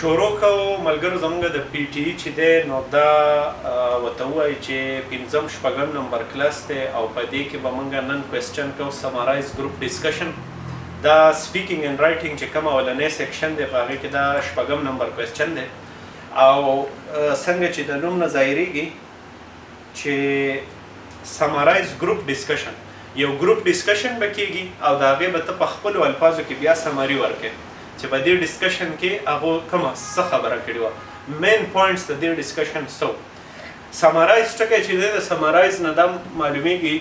شروع کوو ملګرو زموږ د پی ټي چې دی نو دا ورته ووایي چې پنځم شپږم نمبر کلاس دی او په دې کې به موږ نن کوېسچن کوو سمرایز ګروپ ډسکشن دا سپیکینګ اینډ رایټینګ چې کوم اولنی سیکشن دی په هغې کې دا شپږم نمبر کوېسچن دی او څنګه چې د نوم نه ظاهرېږي چې سمرایز ګروپ ډسکشن یو ګروپ ډسکشن به کېږي او د هغې به ته په خپلو الفاظو کې بیا سمري ورکړې چې په دې ډسکشن کې هغه کومه څه خبره کړې وه مین پوینټس د دې ډسکشن څه سمرایز ټکی چې دی د سمرایز نه دا معلومیږي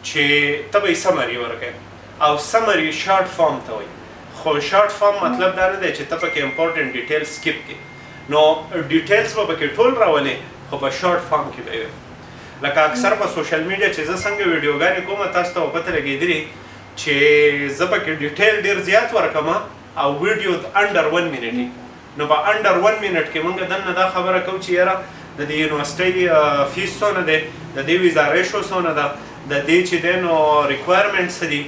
چې ته به یې سمري ورکړې او سمري شارټ فارم ته وایي خو شارټ فارم مطلب دا نه دی چې ته پکې امپورټنټ ډیټیل سکپ کړې نو ډیټیلز به پکې ټول راولې خو په شارټ فارم کې به وي لکه اکثر په سوشل میډیا چې زه څنګه ویډیوګانې کوم تاسو ته پته لګېدلې چې زه پکې ډیټیل ډېر زیات ورکړم او ویډیو انډر 1 منټ نو په انډر 1 منټ کې موږ دننه دا خبره کوو چې یاره د دې یونیورسټۍ فیس څونه دی د دې ویزا ریشو څونه ده د دې چې دی نو ریکوایرمنټس دي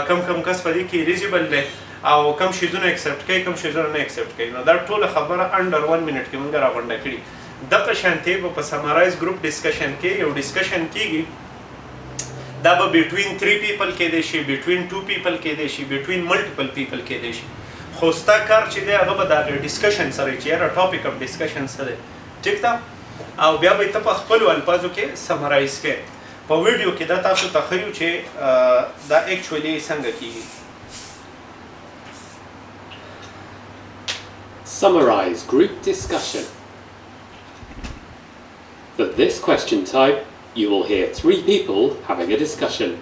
کم کس په دې کې الیجیبل دی او کم شیزونه اکسپټ کوي کم شیزونه نه اکسپټ کوي نو دا ټوله خبره انډر 1 منټ کې موږ راغونډه کړي دغه شانتې به په سمرایز ګروپ ډسکشن کې یو ډسکشن کېږي دا به بټوین 3 پیپل کېدی شي بټوین 2 پیپل کېدی شي بټوین ملټیپل پیپل کېدی شي خو ستا کار چې دی هغه به د هغې ډسکشن سره چې یاره ټاپک اف ډسکشن څه دی ټیک ده او بیا به یې ته په خپلو الفاظو کې سمرایز کړې په ویډیو کې دا تاسو ته ښیو چې دا ایکچولی څنګه کېږي Summarize group discussion. For this question type, you will hear 3 people having a discussion.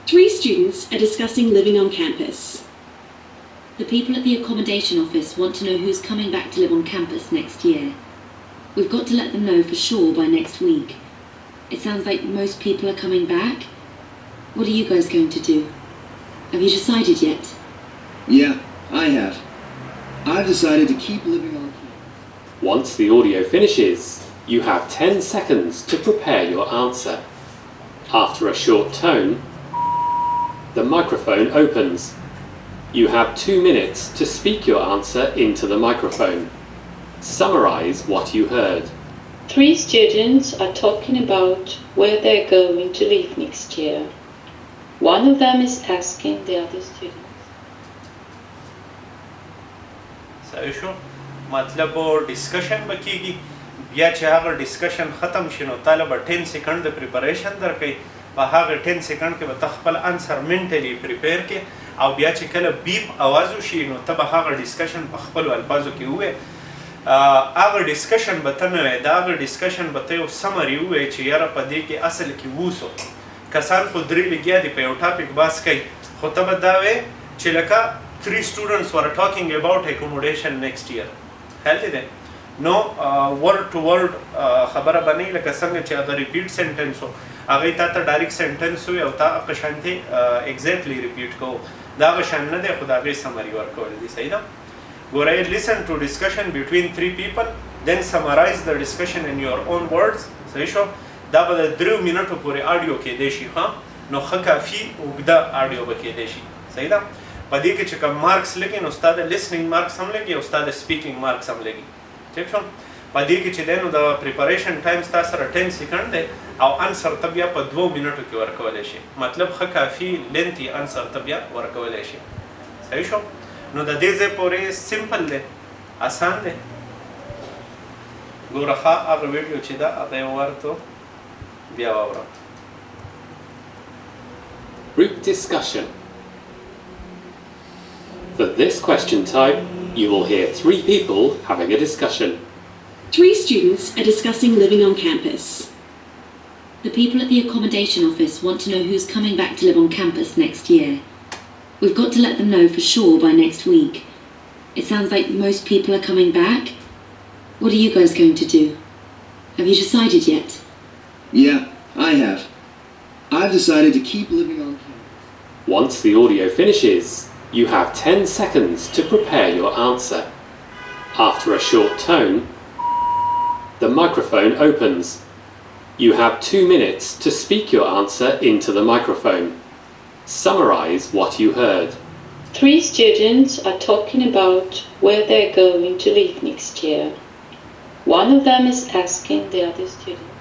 3 students are discussing living on campus. The people at the accommodation office want to know who's coming back to live on campus next year. We've got to let them know for sure by next week. It sounds like most people are coming back. What are you guys going to do? Have you decided yet? Yeah, I have. I've decided to keep living on campus. Once the audio finishes, you have 10 seconds to prepare your answer. After a short tone, the microphone opens. You have 2 minutes to speak your answer into the microphone. Summarize what you heard. 3 students are talking about where they're going to live next year. One of them is asking the other students. صحیح شو مطلب ډسکشن به کېږي بیا چې هغه ډسکشن ختم شي نو تاله به 10 سیکنډ د پریپریشن درکوي په هغه 10 سیکنډ کې به ته خپل انسر منټلي پریپیر کړې او بیا چې کله بیپ اواز وشي نو ته به هغه ډسکشن په خپلو الفاظو کې ووایې هغه ډسکشن به ته نه وایې د هغه ډسکشن به ته یو سمري ووایې چې یاره په دې کې اصل کې ووسو کسان خو 3 لګیا دي په یو ټاپک بحث کوي خو ته به دا وایې چې لکه 3 students were talking about accommodation next year خیال دی نو ورډ ټو ورډ خبره به نه وي لکه څنګه چې هغه ریپیټ سینټنس و هغې تا ته ډایرکټ سینټنس وي او تا هغه شانتې ایګزیکټلی ریپیټ کوو دا هغه شان نه دی خو د هغې سمري ورکول دي صحیح ده ګوره listen to discussion between 3 people then summarize the discussion in your own words صحیح شو دا به د 3 منټو پورې آډیو کېدی شي ښه نو ښه کافي اوږده آډیو به کېدی شي صحیح ده په دې کې چې کوم مارکس لګي نو ستا د لیسننګ مارکس هم لګي او ستا د سپیکینګ مارکس هم لګي ټیک شو په دې کې چې دی نو د پریپریشن ټایم ستا سره 10 سیکنډ دی او انسر ته بیا په 2 منټو کې ورکولی شي مطلب ښه کافي لینتي انسر ته بیا ورکولی شي صحیح شو نو د دې ځای پورې سمپل دی آسان دی ګوره ښه هغه ویډیو چې ده هغه یې ورته بیا واوره Group discussion. For this question type, you will hear 3 people having a discussion. 3 students are discussing living on campus. The people at the accommodation office want to know who's coming back to live on campus next year. We've got to let them know for sure by next week. It sounds like most people are coming back. What are you guys going to do? Have you decided yet? Yeah, I have. I've decided to keep living on campus. Once the audio finishes, you have 10 seconds to prepare your answer. After a short tone, the microphone opens. You have 2 minutes to speak your answer into the microphone. Summarize what you heard. Three students are talking about where they're going to live next year. One of them is asking the other students.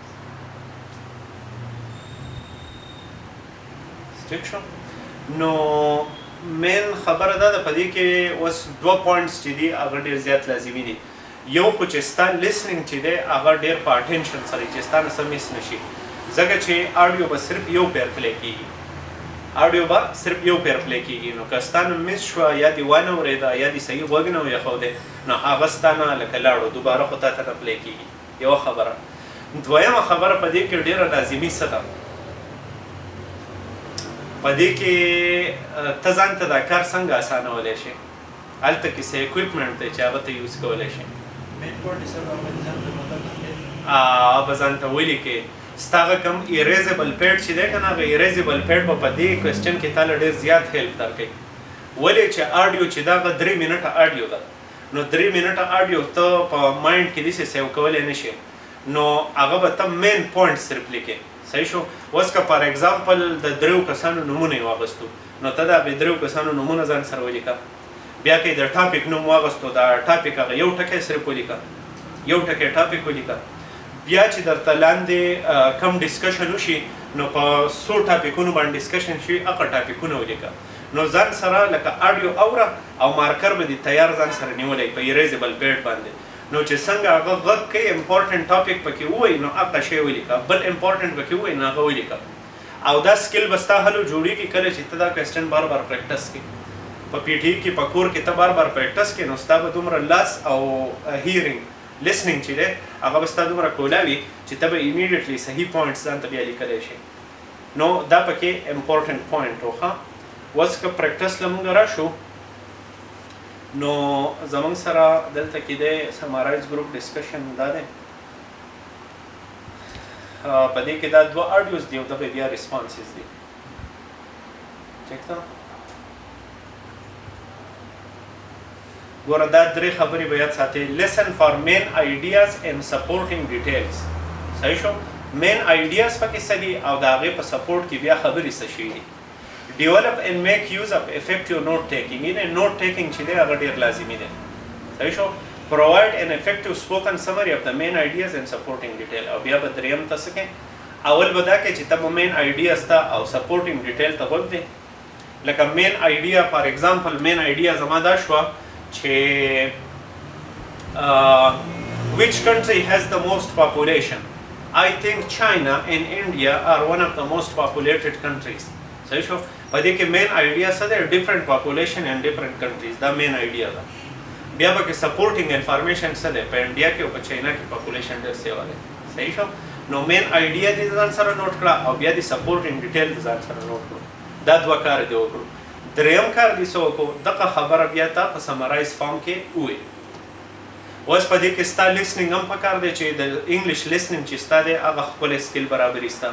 نو مین خبره ده په دې کې اوس دوه پوینټس چې دي هغه ډېر زیات لازمي دي. یو خو چې ستا لیسننګ چې دی هغه ډېر په اټینشن سره چې ستا نه څه مس نه شي، ځکه چې آډیو به صرف یو پیر پلی کېږي، آډیو به صرف یو پیر پلی کېږي. نو که ستا نه مس شوه یا دې ونه اورېده یا دې صحیح غوږ نه ویښودی نو هغه ستا نه لکه لاړو دوباره خو تا ته نه پلی کېږي. یوه خبره. دویمه خبره په دې کې ډېره لازمي څه ده، په دې کې ته ځان ته دا کار څنګه اسانولی شي، هلته کې څه اکوپمنټ دی چې هغه ته یوز کولی شي. به ځان ته ولیکې ستا هغه کوم ایریزبل پیډ چې دی که نه هغه ایریزبل پیډ به په دې کوېسچن کې تاله ډېر زیات هیلپ درکوي. ولې چې آډیو چې دا هغه 3 منټه آډیو ده، نو 3 منټه آډیو ته په مایند کې داسې سیو کولی نه شي، نو هغه به ته مین پوینټ صرف لیکې. صحیح شو. اوس که فار ایگزامپل د 3 کسانو نومونه یې واغستو نو ته دا به 3 کسانو نومونه ځان سره ولیکه، بیا که د ټاپک نوم واغستو دا ټاپک هغه یو ټکی صرف ولیکه، یو ټکی ټاپک ولیکه. بیا چې درته لاندې کم ډسکشن وشي نو په 100 ټاپکونو باندې ډسکشن شي هغه ټاپکونه ولیکه. نو ځان سره لکه آډیو اوره او مارکر به دې تیار ځان سره نیولی په ایریزبل پیډ باندې، نو چې څنګه هغه غږ کوي امپورټنټ ټاپک پکې ووایي نو هغه شی ولیکه، بل امپورټنټ پکې ووایي نو هغه ولیکه. او دا سکل به ستا هلو جوړېږي کله چې ته دا کوېسچن بار بار پریکټس کړې. په پی ټي کې په کور کې ته بار بار پریکټس کړې نو ستا به دومره لاس او هیرینګ لیسننګ چې دی هغه به ستا دومره کولا وي چې ته به ایمیډیټلی صحیح پوینټس ځان ته بیا لیکلی شي. نو دا پکې امپورټنټ پوینټ و. ښه اوس که پریکټس له موږ راشو نو زمونږ سره دلته کې دی سمارایز ګروپ ډسکشن دا دی، په دې کې دا 2 آډیوز دي او دا به بیا ریسپانسز دي. چک ده ګوره دا 3 خبرې به یاد ساتئ. لیسن فار مین آیډیاز اینڈ سپورټینګ ډیټیلز. صحیح شو. مین آیډیاز پکې څه دي او د هغې په سپورټ کې بیا خبرې څه شي دي. develop and make use of effective note taking. یعنې نوٹ ټیکنګ چې دی هغه ډېر لازمي دی. صحیح شو. provide an effective spoken summary of the main ideas and supporting detail. او بیا به دریم ته څه کوې، اول به دا کوې چې ته به مین آیډیاز ته او سپورټینګ ډیټیل ته غوږ دی. لکه مین آیډیا فار ایگزامپل مین آیډیا زما دا شوه چې which country has the most population. I think China and India are one of the most populated countries. صحیح شو. په دې کې مین آیډیا څه دی، ډفرنٹ پاپولیشن اینڈ ډفرنٹ کنټریز، دا مین آیډیا ده. بیا پکې سپورټینګ انفارمیشن څه دی، په انډیا کې او په چاینا کې پاپولیشن ډېر سیوا دی. صحیح شو. نو مین آیډیا دې ځان سره نوٹ کړه او بیا دې سپورټینګ ډیټیل ځان سره نوٹ کړو. دا 2 کار دې وکړو. دریم کار دې څه وکړو، دغه خبره بیا ته په سمرایز فارم کې ووایي. اوس په دې کې ستا لیسننګ هم پکار دی چې د انګلیش لیسننګ چې ستا دی هغه ښکلی سکل برابري ستا،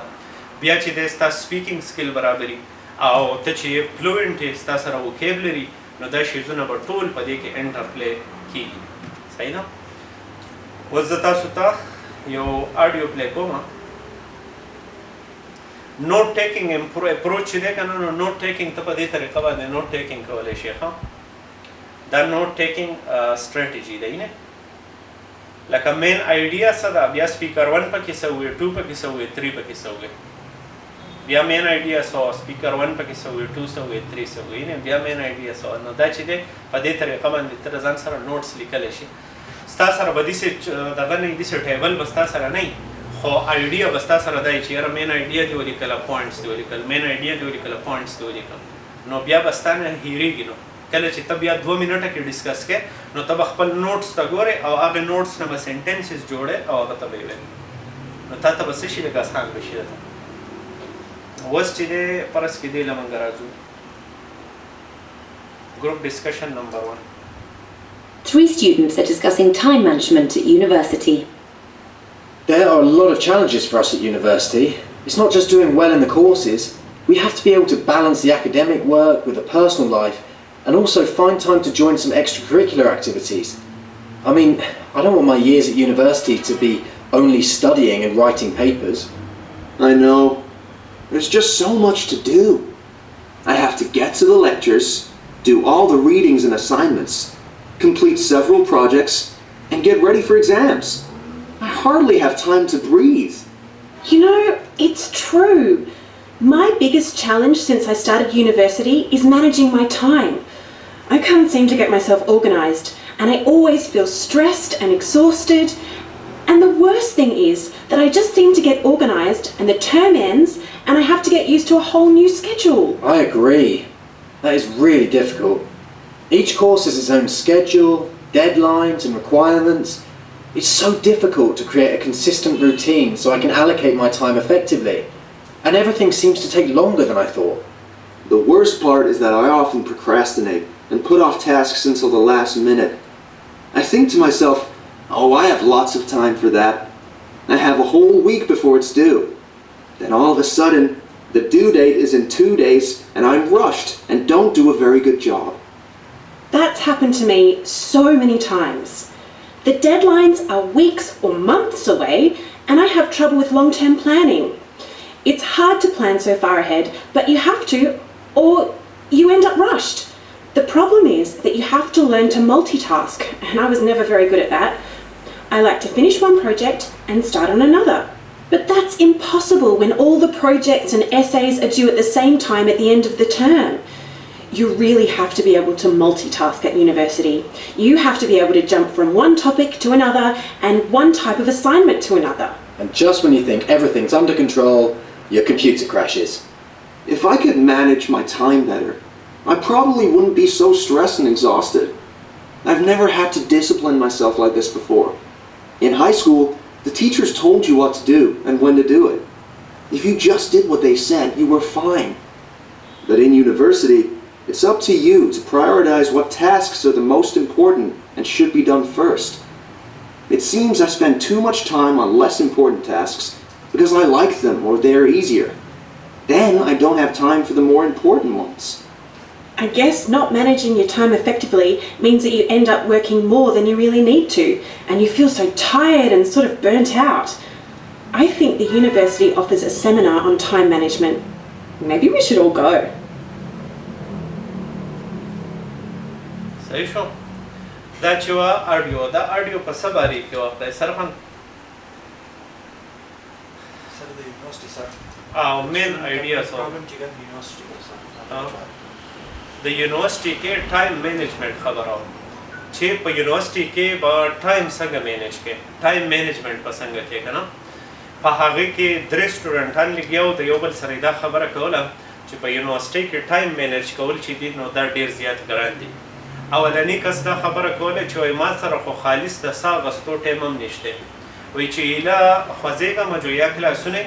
بیا چې دی ستا سپیکینګ سکل برابري، او ته چې فلوئنټ یې ستا سره وکیبلري، نو دا شیزونه به ټول په دې کې انټر پلی کېږي. صحیح ده. اوس زه تاسو ته یو آډیو پلی کوم. نوٹ ټیکنګ اپروچ چې دی که نه، نو نوٹ ټیکنګ ته په دې طریقه باندې نوٹ ټیکنګ کولی شي. ښه دا نوٹ ټیکنګ سټریټجي دی نه، لکه مین آیډیا څه ده، بیا سپیکر 1 پکې څه ووایي، 2 پکې څه ووایي، 3 پکې څه ووایي، بیا مین آیډیا څه سپیکر 1 پکې څه ووایي، 2 څه ووایي، 3 څه ووایي، بیا مین آیډیا څه. نو دا چې دی په دې طریقه باندې ته ځان سره نوټس لیکلی شي. ستا سره به داسې دغه نه وي، داسې ټیبل به ستا سره نه وي، خو آیډیا به ستا سره دا وي چې یاره مین آیډیا دې ولیکله، پوینټس دې ولیکل، مین آیډیا دې ولیکله، پوینټس دې ولیکل. نو بیا به ستا نه هېرېږي. نو کله چې ته بیا 2 منټه کې ډسکس کې نو ته به خپل نوټس ته ګورې او هغه نوټس نه به سینټنسز جوړې او هغه ته به یې ویل، نو تا ته به څه شي لږ اسان به شي. اوس چې دی فرض کې دی له موږ راځو ګروپ ډسکشن نمبر 1. 3 students are discussing time management at university. There are a lot of challenges for us at university. It's not just doing well in the courses. We have to be able to balance the academic work with the personal life and also find time to join some extracurricular activities. I mean, I don't want my years at university to be only studying and writing papers. I know. There's just so much to do. I have to get to the lectures, do all the readings and assignments, complete several projects, and get ready for exams. I hardly have time to breathe. You know, it's true. My biggest challenge since I started university is managing my time. I can't seem to get myself organised, and I always feel stressed and exhausted. And the worst thing is that I just seem to get organised and the term ends and I have to get used to a whole new schedule. I agree. That is really difficult. Each course has its own schedule, deadlines and requirements. It's so difficult to create a consistent routine so I can allocate my time effectively. And everything seems to take longer than I thought. The worst part is that I often procrastinate and put off tasks until the last minute. I think to myself, oh, I have lots of time for that. I have a whole week before it's due. Then all of a sudden, the due date is in 2 days and I'm rushed and don't do a very good job. That's happened to me so many times. The deadlines are weeks or months away and I have trouble with long-term planning. It's hard to plan so far ahead, but you have to, or you end up rushed. The problem is that you have to learn to multitask, and I was never very good at that. I like to finish one project and start on another. But that's impossible when all the projects and essays are due at the same time at the end of the term. You really have to be able to multitask at university. You have to be able to jump from one topic to another and one type of assignment to another. And just when you think everything's under control, your computer crashes. If I could manage my time better, I probably wouldn't be so stressed and exhausted. I've never had to discipline myself like this before. In high school, the teachers told you what to do and when to do it. If you just did what they said, you were fine. But in university, it's up to you to prioritize what tasks are the most important and should be done first. It seems I spend too much time on less important tasks because I like them or they're easier. Then I don't have time for the more important ones. I guess not managing your time effectively means that you end up working more than you really need to, and you feel so tired and sort of burnt out. I think the university offers a seminar on time management. Maybe we should all go. صحیح شو دا چې وا اډیو دا اډیو په سباري کې واقع صرفا سر د یونیورسيټي سر او مین ایډیا سو پرابلم چې ګن یونیورسيټي سر د یونیورسيټي کې ټایم مینجمنت خبره چې په یونیورسيټي کې به ټایم څنګه مینیج کې ټایم مینجمنت په څنګه کې کنه په هغه کې درې سټوډنټان لګیاو د یو بل سره دا خبره کوله چې په یونیورسيټي کې ټایم مینیج کول چې دي نو دا ډیر زیات ګران دي اولنی کس دا خبره کوله چې وای ما سره خو خالص د سا غستو ټایم هم نشته وای چې لا خوځېګه مجو یا کلاسونه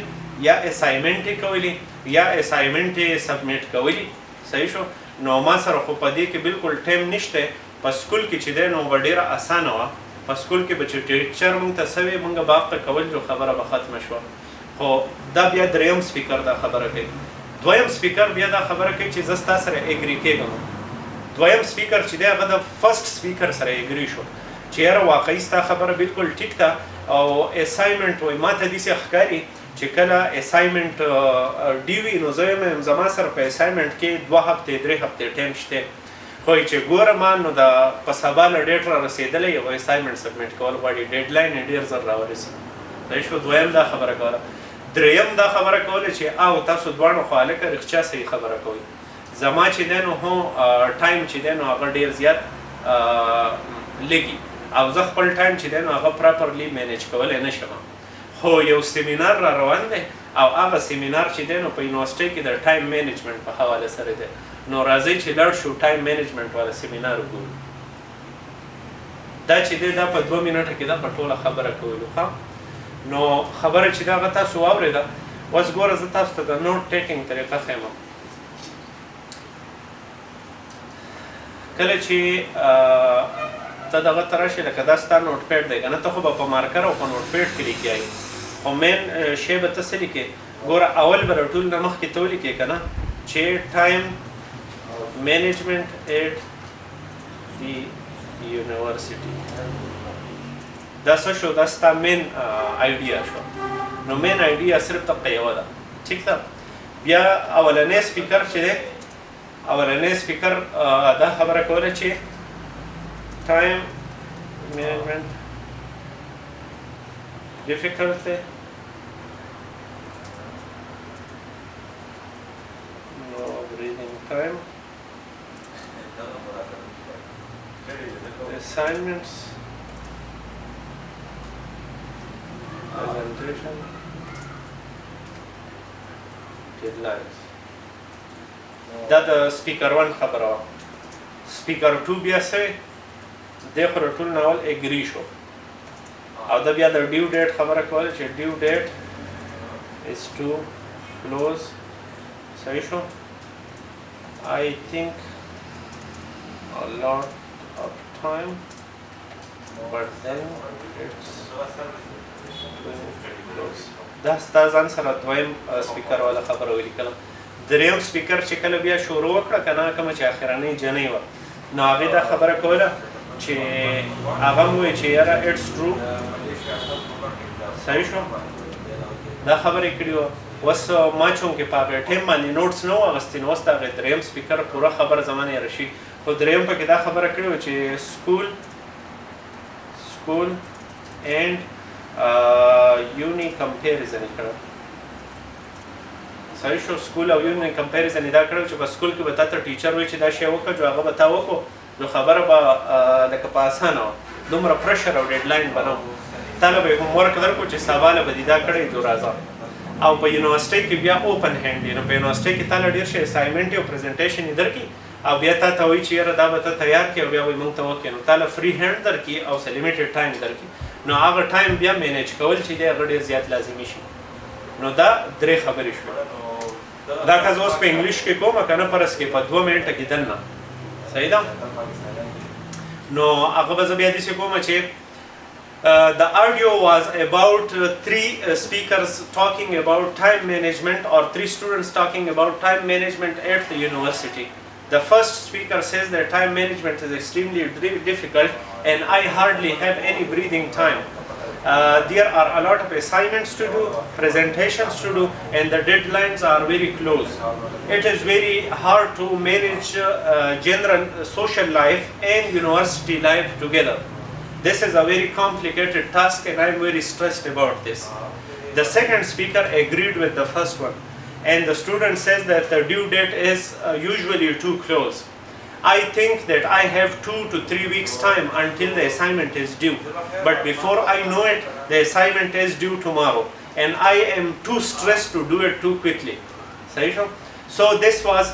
یا اسایمنټ کولی یا اسایمنټ سبمیټ کولی صحیح شو نو ما سره خو په دې کې بالکل ټایم نشته په سکول کې چې دی نو ډیره اسانه وه په سکول کې به چې ټیچر موږ ته سوی موږ باغ ته کول جو خبره به ختمه شوه خو دا بیا دریم سپیکر دا خبره کوي دویم سپیکر بیا دا خبره کوي چې زه ستا سره اګري کېږم دویم سپیکر چې دی هغه د فرست سپیکر سره اګري شو چې یاره واقعي ستا خبره بالکل ټیک ده او اسایمنټ وایي ما ته داسې ښکاري چې کله اسایمنټ ډي وي نو زه یم زما سره په اسایمنټ کې 2 هفتې 3 هفتې ټایم شته خو چې ګورم نو د په سبا له ډیټ را رسېدلی یو اسایمنټ سبمیټ کول غواړي ډیډلاین یې ډېر زر راورسي دا شو دویم دا خبره کوله دریم دا خبره کوله چې او تاسو دواړو خو هلکه رښتیا صحیح خبره کوئ زما چې دی نو هو ټایم چې دی نو هغه ډېر زیات لګي او زه خپل ټایم چې دی نو هغه پراپرلی مینیج کولی نه شم خو یو سیمینار را روان دی او هغه سیمینار چې دی نو په یونیورسټۍ کې د ټایم مینجمنټ په حواله سره دی نو راځئ چې لاړ شو ټایم مینجمنټ والا سیمینار وګورو دا چې دی دا په 2 منټه کې دا په ټوله خبره کولو ښه نو خبره چې دا هغه تاسو واورېده اوس ګوره زه تاسو ته د نوټ ټیکینګ طریقه ښیم کله چې ته دغه ته راشې لکه دا ستا نوټ پیډ دی که نه ته خو به په مارکر او په نوټ پیډ کې لیکیایي خو مین شی به ته څه لیکې ګوره اول به له ټول نه مخکې ته ولیکې که نه چې ټایم مینجمنټ ایټ دی یونیورسيټي دا څه شو دا ستا مین آیډیا شو نو مین آیډیا صرف دقه یوه ده ټیک ده بیا اولنی سپیکر چې دی اولنی سپیکر دا خبره کوله چې ټایم مینجمنٹ ډیفیکلټ دی نو breathing time assignments presentation deadlines دا د سپیکر 1 خبره وه سپیکر 2 بیا څه دی خو د ټول ناول اګري شو او دا بیا د ډیو ډیټ خبره کوله چې ډیو ډیټ is to close صحیح شو I think a lot of time but then it's close دا ستا ځان سره دویم سپیکر والا خبره ولیکله دریم سپیکر چې کله بیا شروع وکړه که نه کومه چې اخرنۍ جنۍ وه نو هغې دا خبره کوله چې هغه م ووایي چې یاره اټس ټرو صحیح شو دا خبرې کړې وه اوس ما چونکې په هغې ټایم باندې نوټس نه و اخیستي نو اوس د هغې دریم سپیکر پوره خبره زما نه یاره شي خو دریم پکې دا خبره کړې وه چې سکول اینډ یونی کمپیریزن یې کړه صحیح شو سکول او یونی کمپیریزن یې دا کړی چې په سکول کې به تا ته ټیچر وایي چې دا شی وکړه جو هغه به تا وکړو نو خبره به لکه په اسانه وه دومره پرشر او ډیډلاین به نه و تا له به یې هوم ورک درکړو چې سبا له به دې دا کړی جو راځه او په یونیورسټۍ کې بیا اوپن هینډ دی نو په یونیورسټۍ کې تا له ډېر شی اسایمنټ او پریزنټیشن یې درکړي او بیا تا ته وایي چې یاره دا به ته تیار کړې او بیا به یې موږ ته وکړې نو تا له فری هینډ درکړي او څه لیمیټډ ټایم درکړي نو هغه ټایم بیا مینیج کول چې دی هغه ډېر زیات لازمي شي نو دا درې خبرې شوې دا که زه اوس په انګلیش کې کوم که نه فرض کې په 2 منټه کې دننه صحیح ده نو هغه به زه بیا داسې کوم چې the audio was about 3 speakers talking about time management or 3 students talking about time management at the university. The first speaker says that time management is extremely difficult and I hardly have any breathing time. There are a lot of assignments to do, presentations to do, and the deadlines are very close. It is very hard to manage general social life and university life together. This is a very complicated task and I am very stressed about this. The second speaker agreed with the first one, and the student says that the due date is usually too close. I think that I have 2 to 3 weeks time until the assignment is due, but before I know it, the assignment is due tomorrow, and I am too stressed to do it too quickly. So this was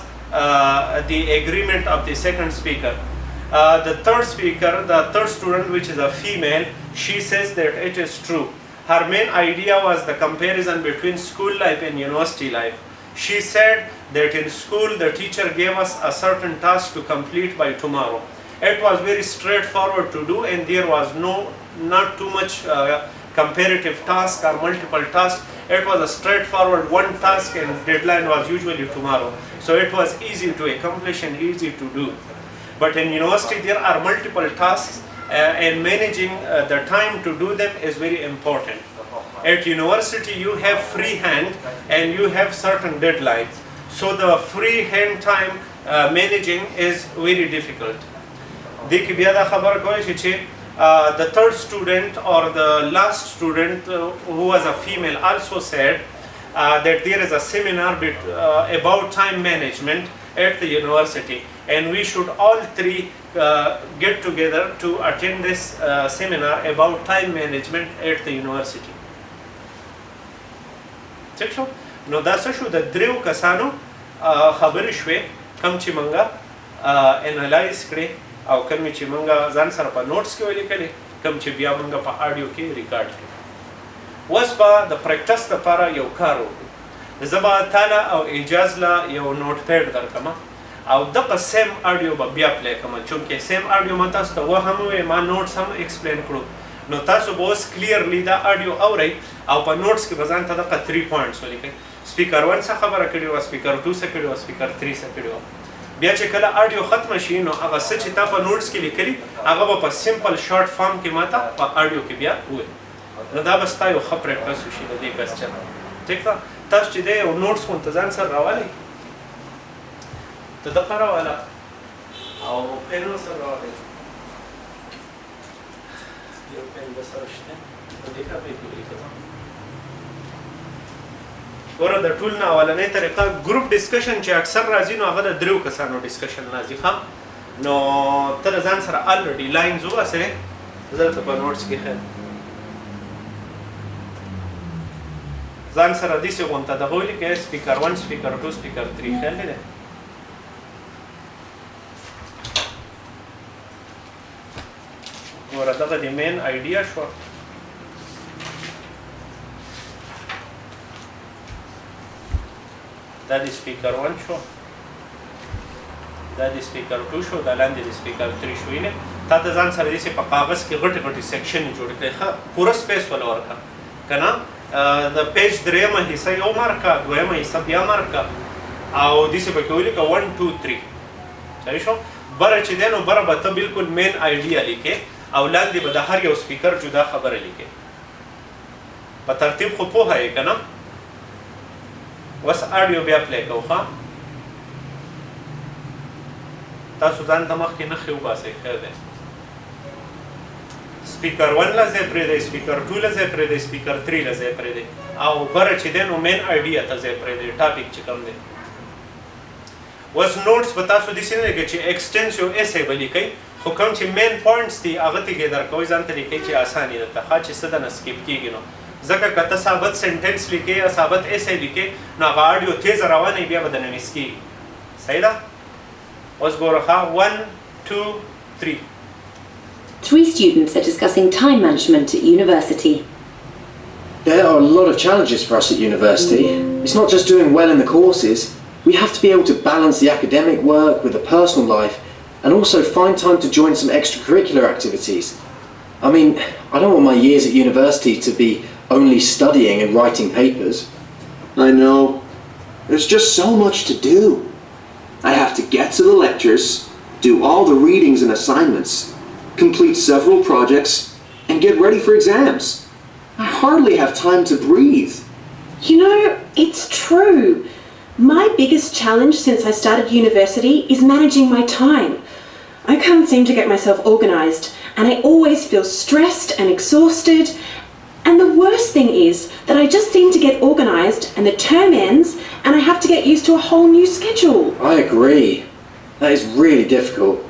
the agreement of the second speaker. The third speaker, the third student, which is a female, she says that it is true. Her main idea was the comparison between school life and university life. She said that in school the teacher gave us a certain task to complete by tomorrow. It was very straightforward to do and there was not too much comparative task or multiple tasks. It was a straightforward one task and deadline was usually tomorrow. So it was easy to accomplish and easy to do. But in university there are multiple tasks and managing the time to do them is very important. At university you have free hand and you have certain deadlines. So the free hand time managing is very difficult. देखिए बिया दा खबर कोई چې the third student or the last student who was a female also said that there is a seminar about time management at the university and we should all three get together to attend this seminar about time management at the university. څه شو نو دا څه شو د دریو کسانو خبرې شوې کوم چې مونږه انالایز کړې او کوم چې مونږه ځان سره په نوټس کې ولیکلې کوم چې بیا مونږه په آډیو کې ریکارډ کړې اوس به د پریکټس لپاره یو کار وکړو زه به تاله او اجاز له یو نوټ پیډ درکړم او دغه سیم آډیو به بیا پلی کوم چونکې سیم آډیو ما تاسو ته وهم وې ما نوټس هم ایکسپلین کړو نو تاسو به اوس کلیرلی دا آډیو اورئ او په نوټس کې به ځان ته دغه 3 پوینټس ولیکئ سپیکر 1 څه خبره کړې وه سپیکر 2 څه کړې وه سپیکر 3 څه کړې وه بیا چې کله آډیو ختمه شي نو هغه څه چې تا په نوټس کې لیکلي هغه به په سمپل شارټ فارم کې ماته په آډیو کې بیا ووایي نو دا به ستا یو ښه پریکټس وشي د دې کوېسچن ټیک ده تاسو چې دی یو نوټس خو ته ځان سره راولئ تدقر ولا أو بين وصل ولا يو بين بس رشته ودي كابي كولي كذا ورا د ټول نه اولنې طریقه ګروپ ډیسکشن چې اکثر راځي نو هغه د درو کسانو ډیسکشن راځي ښه نو ته ځان سره الریډي لاینز وباسې زه ته په نوټس کې خیر ځان سره داسې غونته دغه ولیکئ سپیکر 1 سپیکر 2 سپیکر 3 خیال دی ګوره دغه د مین آیډیا شوه دا د سپیکر 1 شو دا د سپیکر 2 شو دا لاندې د سپیکر 3 شو یعنې تا ته ځان سره داسې په کاغذ کې غټې غټې سیکشن جوړ کړئ ښه پوره سپیس وله ورکړه که نه د پیج درېیمه حصه یو مارکه دویمه حصه بیا مارکه او داسې پکې ولیکه 1 2 3 صحیح شو بره چې دی نو بره به ته بلکل مین آیډیا لیکې او لاندې به د هر یو سپیکر جدا خبره لیکې په ترتیب خو پوهه یې که نه اوس آډیو بیا پلی کوو ښه تاسو ځان ته مخکې نښې وباسئ خیر دی سپیکر 1 له ځای پرېږدئ سپیکر 2 له ځای پرېږدئ سپیکر 3 له ځای پرېږدئ او بره چې دی نو مین آیډیا ته ځای پرېږدئ ټاپک چې کوم دی اوس نوټس به تاسو داسې نه لیکئ چې ایکسټنسیو ایسې به لیکئ خو کوم چې مین پوینټس دي هغه ترې درکوئ ځان ته لیکئ چې اساني درته ښه چې څه دنه سکیپ کېږي نو ځکه که ته ثابت سنټنس لیکې یا ثابت ایسې لیکې نو هغه آډیو تیزه روانه وي بیا به دنه مس کېږي صحیح ده اوس ګوره ښه 1 2 3 Three students are discussing time management at university. There are a lot of challenges for us at university. It's not just doing well in the courses. We have to be able to balance the academic work with the personal life and also find time to join some extracurricular activities. I mean, I don't want my years at university to be only studying and writing papers. I know. There's just so much to do. I have to get to the lectures, do all the readings and assignments, complete several projects, and get ready for exams. I hardly have time to breathe. You know, it's true. My biggest challenge since I started university is managing my time. I can't seem to get myself organised, and I always feel stressed and exhausted. And the worst thing is that I just seem to get organised and the term ends and I have to get used to a whole new schedule. I agree. That is really difficult.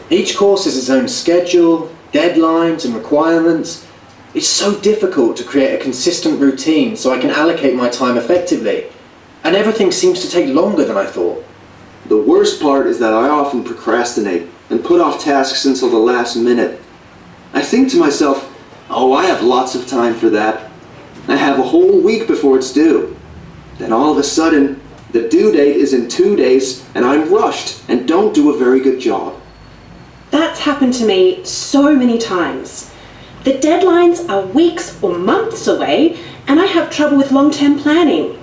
Each course has its own schedule, deadlines and requirements. It's so difficult to create a consistent routine so I can allocate my time effectively. And everything seems to take longer than I thought. The worst part is that I often procrastinate and put off tasks until the last minute. I think to myself, oh, I have lots of time for that. I have a whole week before it's due. Then all of a sudden, the due date is in 2 days and I'm rushed and don't do a very good job. That's happened to me so many times. The deadlines are weeks or months away and I have trouble with long-term planning.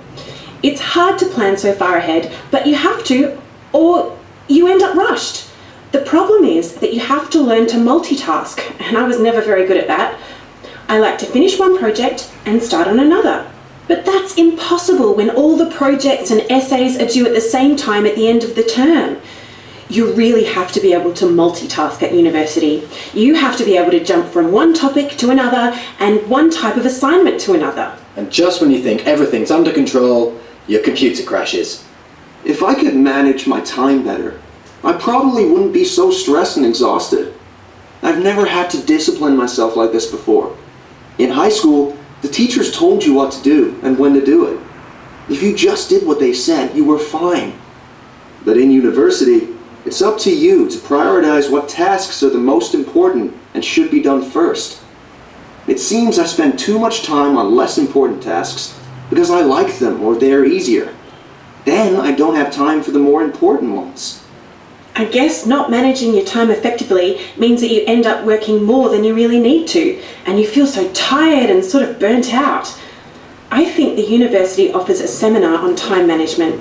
It's hard to plan so far ahead, but you have to, or you end up rushed. The problem is that you have to learn to multitask, and I was never very good at that. I like to finish one project and start on another. But that's impossible when all the projects and essays are due at the same time at the end of the term. You really have to be able to multitask at university. You have to be able to jump from one topic to another and one type of assignment to another. And just when you think everything's under control, your computer crashes. If I could manage my time better, I probably wouldn't be so stressed and exhausted. I've never had to discipline myself like this before. In high school, the teachers told you what to do and when to do it. If you just did what they said, you were fine. But in university, it's up to you to prioritize what tasks are the most important and should be done first. It seems I spend too much time on less important tasks because I like them or they're easier. Then I don't have time for the more important ones. I guess not managing your time effectively means that you end up working more than you really need to, and you feel so tired and sort of burnt out. I think the university offers a seminar on time management.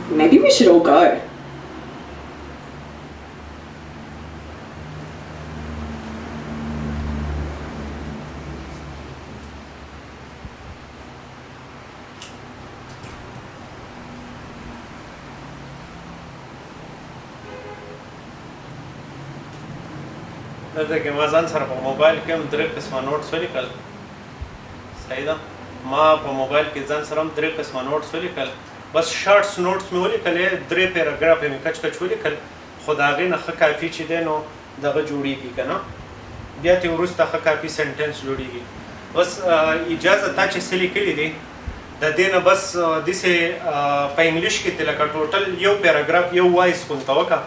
Maybe we should all go. دلته کې ما ځان سره په موبایل کې هم 3 قسمه نوټس ولیکل صحیح ده ما په موبایل کې ځان سره هم 3 قسمه نوټس ولیکل بس شارټس نوټس مې ولیکل 3 پیراګراف مې کچ کچ ولیکل خو د هغې نه ښه کافي چې دی نو دغه جوړېږي که نه بیا ترې وروسته ښه کافي سنټنس جوړېږي بس اجازه تا چې څه لیکلي دي د دې نه بس داسې په انګلیش کې ته لکه ټوټل یو پیراګراف یو وایس غونته وکړه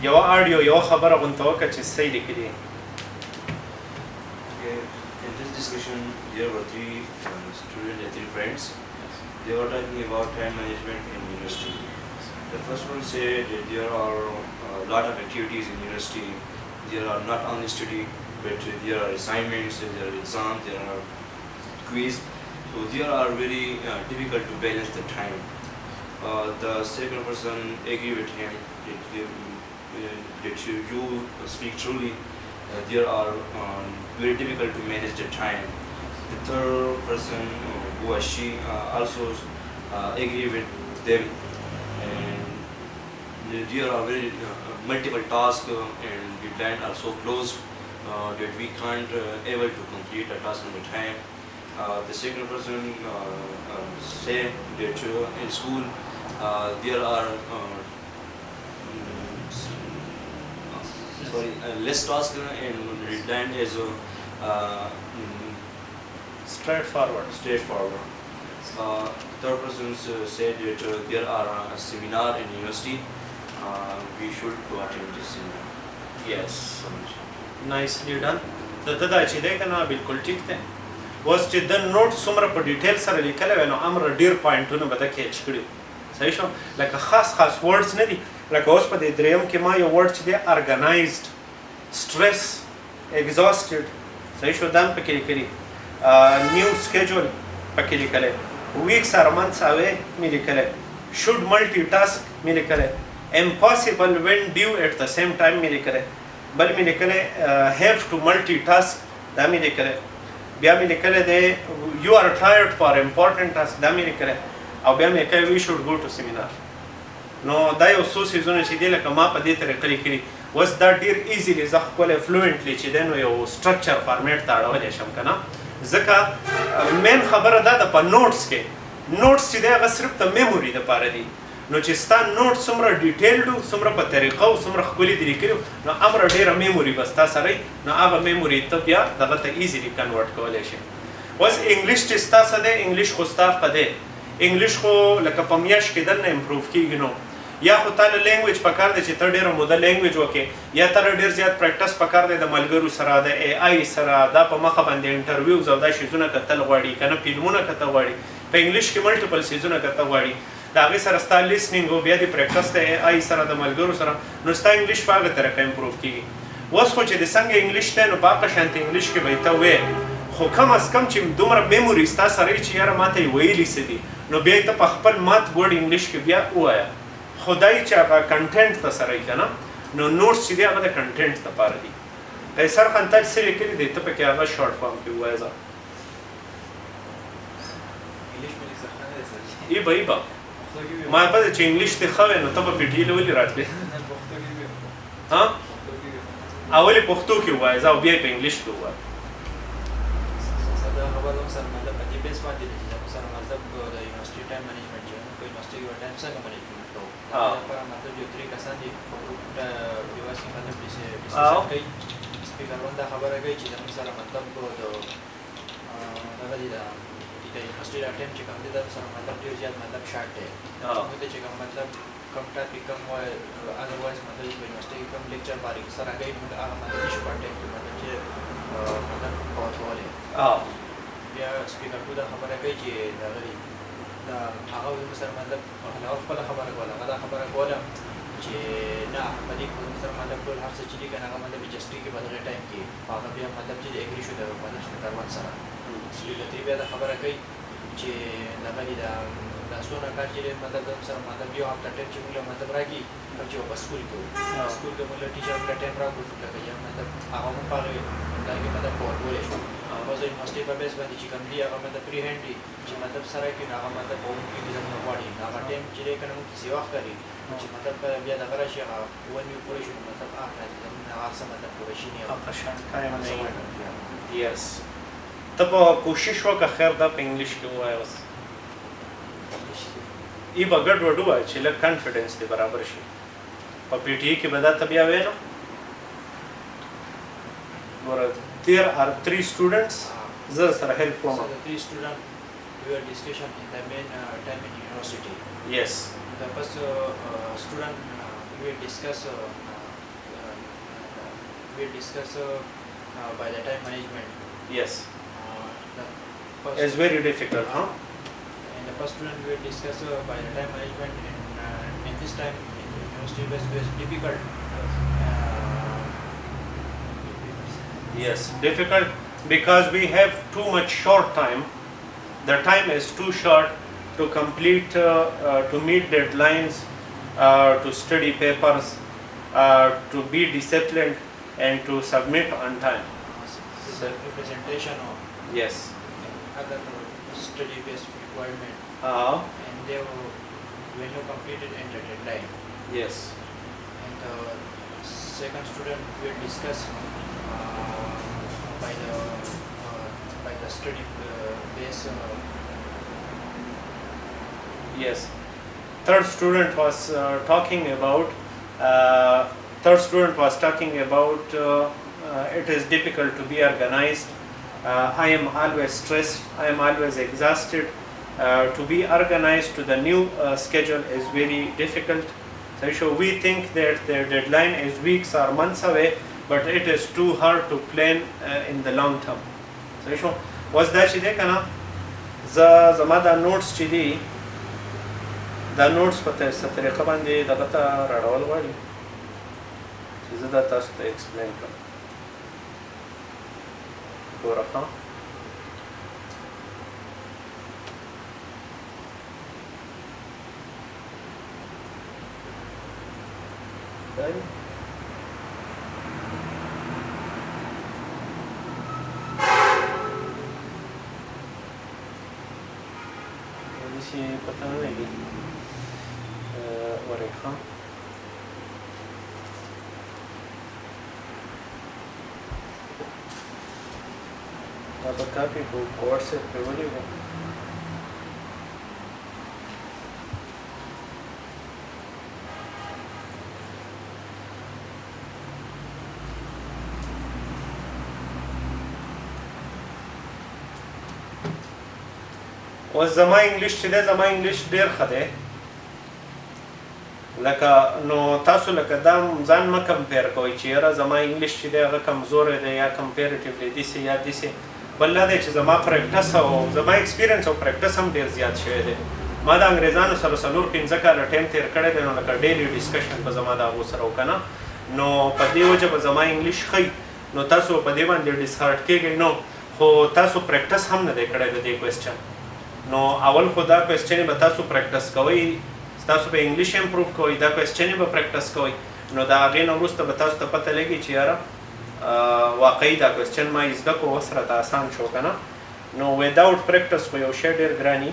یوه آډیو یوه خبره غونته وکړه چې څه یې لیکلي In this discussion, there were three students and 3 friends. They were talking about time management in university. The first one said that there are a lot of activities in university. There are not only study, but there are assignments, there are exams, there are quiz. So there are very difficult to balance the time. The second person agreed with him that you speak truly. There are very difficult to manage the time. The third person, who was she, also agree with them. And there are very multiple tasks and deadlines are so close that we can't able to complete a task on the time. The second person said that in school there are less tasks and deadline is straightforward third person said that there are a seminar in university. We should go attend this seminar. yes nicely done د ده دا چې دی که نه بلکل ټیک دی اوس چې د نوټ څومره په ډیټیل سره لیکلی وی نو امره ډېر پوینټونه به ده کیچ کړي صحیح شو لکه خاص ورډز نه دي لکه اوس په دې دریم کې ما یو ورډ چې دی ارګنایزډ سټرس ایگزاسټډ صحیح شو دا هم پکې لیکلي نیو سکیجول پکې لیکلی ویکس آر منثس اوے مې لیکلی شوډ ملټي ټاسک مې لیکلی امپاسبل وین ډیو ایٹ د سیم ټایم مې لیکلی بل مې لیکلی هیو ټو ملټي ټاسک دا مې لیکلی بیا مې لیکلی دی یو آر ټایرډ فار امپورټنټ ټاسک دا مې لیکلی او بیا مې لیکلی وی شوډ گو ټو سیمینار نو دا یو څو څیزونه چې دي لکه ما په دې طریقه لیکلي اوس دا ډېر ایزیلی زه ښکلی فلوینټلی چې دی نو یو سټرکچر فارمیټ ته اړولی شم که نه ځکه مین خبره دا ده په نوټس کې نوټس چې دی هغه صرف د میموري دپاره دي نو چې ستا نوټ څومره ډیټیلډ و څومره په طریقه و څومره ښکلي دي لیکلي نو امره ډېره میموري به ستا سره وي نو هغه میموري ته بیا دغه ته ایزیلی کنورټ کولی شي اوس انګلیش چې ستا څه دی انګلیش خو ستا ښه دی انګلیش خو لکه په میاشت کې دننه امپروف کېږي نو یا خو تا له لینګویج پکار دی چې ته ډېره موده لینګویج وکړې یا تا له ډېر زیات پریکټس پکار دی د ملګرو سره د ای آی سره دا په مخه باندې انټرویوز او دا شیزونه کتل غواړي که نه فلمونه کته غواړي په انګلیش کې ملټیپل شیزونه کته غواړي د هغې سره ستا لیسنینګ او بیا د پریکټس د ای آی سره د ملګرو سره نو ستا انګلیش په هغه طریقه امپروف کېږي اوس خو چې د څنګه انګلیش دی نو په هغه شانتې انګلیش کې به یې ته وې خو کم از کم چې دومره میموري ستا سره وي چې یاره ما ته یې ویلي څه دي نو بیا یې ته په خپل مات ورډ انګلیش کې بیا ووایه خدای چې هغه کنټینټ ته سره وي که نه نو نوټس چې دی هغه د کنټینټ دپاره دي قیصر خان تا چې څه لیکلي دی ته پکې هغه شارټ فارم کې ووایه ځه ای به ما پته چې انګلیش دې ښه وی نو ته به پې ډیلې ولې راتلې اول یې پښتو کې ووایه ځه او بیا یې په انګلیش کې ووایه یونیورسټي دا ټایم چې کوم دی دا سره مطلب ډېر زیات مطلب شارټ دی دلته چې کوم مطلب کوم ټاپک کوم وایي ادروایز مطلب په یونیورسټي کې کوم لیکچر باندې سره هغه موږ هغه مطلب نشو پټ ټایم کې مطلب چې مطلب کور کولی بیا سپیکر کو دا خبره کوي چې دا هغه سره مطلب هغه خپله خبره کوله هغه دا خبره کوله چې نه په دې کې سره مطلب ټول هر څه چې دي که نه هغه مطلب جسټري کې په دغه ټایم کې هغه بیا مطلب چې اګري شو د مطلب سپیکر ون سره سپیکر بیا دا خبره کوي چې دغه دي دا څونه کار چې مطلب سره مطلب یو هفته ټایم چې موږ مطلب راکړي چې په سکول کې سکول کې موږ ټیچر له ټایم راکړو لکه یا مطلب هغه موږ په هغې مطلب کور کولی شو په یونیورسيټي په بیس باندې چې کوم دی هغه مطلب پری هند دی چې مطلب سره کې هغه مطلب په کې ویزا نه غواړي هغه ټیم چې کنه موږ څه وخت کوي چې مطلب بیا دا غره شي هغه ونیو پوره شي مطلب هغه هغه څه مطلب پوره شي نه هغه شان ټایم نه یس ته په کوشش وکړه خیر دا په انګلیش کې وایي اوس ای بغړ وډو وایي چې لږ کانفیډنس دی برابر شي په پی ټی کې به دا ته بیا وینو there are 3 students زه سره هیلپ کوم so the 3 students we were discussion in the main time in university yes the first student we will discuss by the time management yes the first it's very difficult huh and the first student we will discuss by the time management and in this time in university was difficult yes difficult because we have too much short time the time is too short to complete to meet deadlines to study papers to be disciplined and to submit on time the representation of yes other study based requirement and they were when you completed in the deadline yes and the second student will discuss by the study base yes third student was talking about it is difficult to be organized I am always stressed I am always exhausted to be organized to the new schedule is very difficult so we think that their deadline is weeks or months away but it is too hard to plan in the long term so was that چې دی کنه زما دا نوټس چې دي دا نوټس په څه طریقه باندې دغه ته راړول غواړي چې زه دا تاسو ته ایکسپلین کړم ګوره ښه पता नहीं वरेखा अब काफी कोर्स से प्रिवली हो او زما انګلیش چې دی زما انګلیش ډیر ښه دی لکه نو تاسو لکه دا ځان مه کمپیر کوئ چې یاره زما انګلیش چې دی هغه کمزوری دی یا کمپیریټیولی داسې یا داسې بل دا دی چې زما پریکټس او زما ایکسپیرینس او پریکټس هم ډیر زیات شوی دی ما د انګریزانو سره 4-5 کاله ټایم تیر کړی دی نو لکه ډیلی ډسکشن به زما د هغو سره وکنه نو په دې وجه به زما انګلیش ښه نو تاسو په دې باندې ډسهارټ کیږئ نو خو تاسو پریکټس هم نه دی کړی د دې کوېسچن نو اول خو دا کوېسچن به تاسو پریکټس کوئ تاسو به انګلیش امپروف کوئ دا کوېسچن به پریکټس کوئ نو د هغې نه وروسته به تاسو ته پته لګي چې یاره واقعي دا کوېسچن ما زده کړو اوس راته اسان شو که نه نو وداوټ پریکټس خو یو شی ډېر ګراني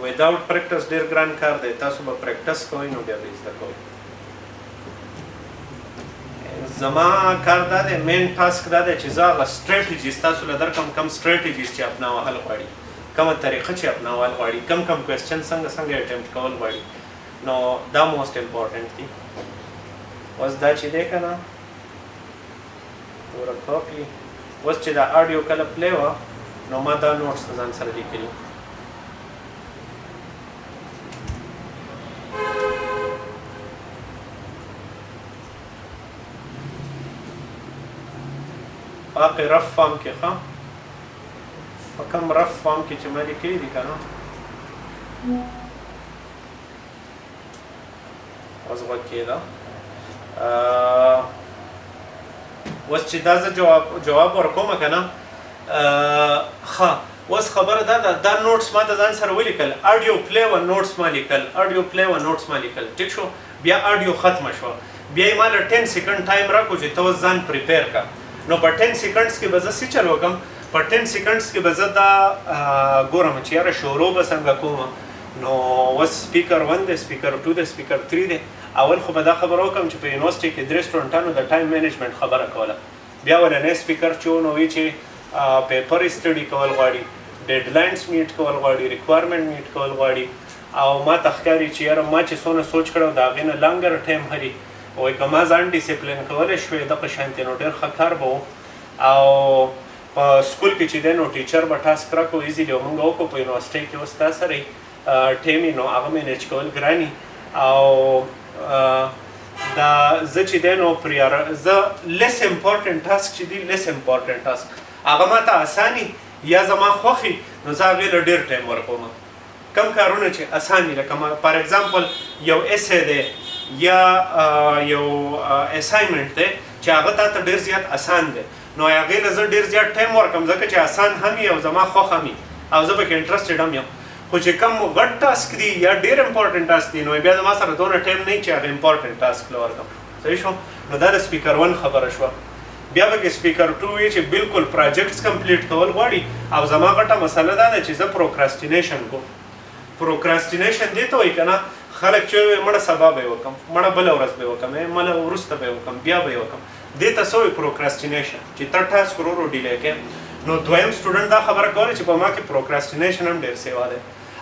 without practice ډیر ګران کار دی تاسو به پریکټس کوئ نو بیا به زده کوئ زما کار دا دی مین ټاسک دا دی چې زه هغه سټریټیجیز تاسو له درکړم کم سټریټیجیز چې اپناوهل غواړي کومه طریقه چې اپناول غواړي کم کوېسچن څنګه اټمپټ کول غواړي نو دا موسټ امپورټنټ دي اوس دا چې دی که نه وره کاپي اوس چې دا اډیو کله پلی وه نو ما دا نوټس ځان سره لیکلي باقي رف فام کې ښه په کوم رف فام کې چې ما لیکلي دي که نه اوس غوږ کېده اوس چې دا زه جواب ورکوم که نه ها اوس خبره دا نوټس ما د ځان سره ولیکل اډیو پلی و نوټس ما لیکل اډیو پلی و نوټس ما لیکل ټیک شو بیا اډیو ختمه شو بیا یې ما له 10 سیکنډ ټایم راکړو چې ته اوس ځان پریپیر کا نو په 10 سیکنډس کې به زه څه چل وکړم په 10 سیکنډس کې به زه دا ګورم چې یاره شروع به څنګه کوم نو اوس سپیکر 1 دی سپیکر 2 دی سپیکر 3 دی اول خو به دا خبره وکړم چې په یونیورسټي کې درې سټوډنټانو د ټایم مینجمنټ خبره کوله بیا ولنی سپیکر چې نو وی چې پیپر اسټډي کول غواړي ډیډلاینز میټ کول غواړي ریکوایرمنټ میټ کول غواړي او ما تخکاری چې یاره ما چې څونه سوچ کړو دا غینه لانګر ټایم هري وای که ما ځان ډیسپلین کولی شوې دغه شانتې نو ډېر ښه کار به و او په سکول کې چې دی نو ټیچر به ټاسک راکړو ایزیلی او موږ وکړو په یونیورسټۍ کې اوس تا سره ټایم یې نو هغه مینیج کول ګراني او دا زه چې دی نو زه لیس امپورټنټ ټاسک چې دی لیس امپورټنټ ټاسک هغه ما ته اساني یا زما خوښي نو زه هغې له ډېر ټایم ورکوم کم کارونه چې اسان دي لکه فار ایگزامپل یو اسے دی یا یو اساینمنټ دی چې هغه تا ته ډېر زیات اسان دی نو هغې له زه ډېر زیات ټایم ورکړم ځکه چې اسان هم وي او زما خوښ هم وي او زه پکې انټرسټډ هم یم خو چې کم غټ ټاسک دي یا ډېر امپورټنټ ټاسک دي نو بیا زما سره دونه ټایم نه وي چې هغه امپورټنټ ټاسک له ورکړم صحیح شو نو دا د سپیکر 1 خبره شوه بیا پکې سپیکر 2 وي چې بالکل پروجیکټس کمپلیټ کول غواړي او زما غټه مسله دا ده چې زه پروکراسټینیشن کوم پروکراسټینیشن دې ته وایي که نه خلک چې وایي مړه سبا به یې وکړم مړه بله ورځ به یې وکړم مړه وروسته به یې وکړم بیا به یې وکړم دې ته څه وایي پروکراسټینیشن چې ته ټاسک ورو ورو ډیلی کوې نو دویم سټوډنټ دا خبره کوله چې په ما کې پروکراسټینیشن هم ډېر سیوا دی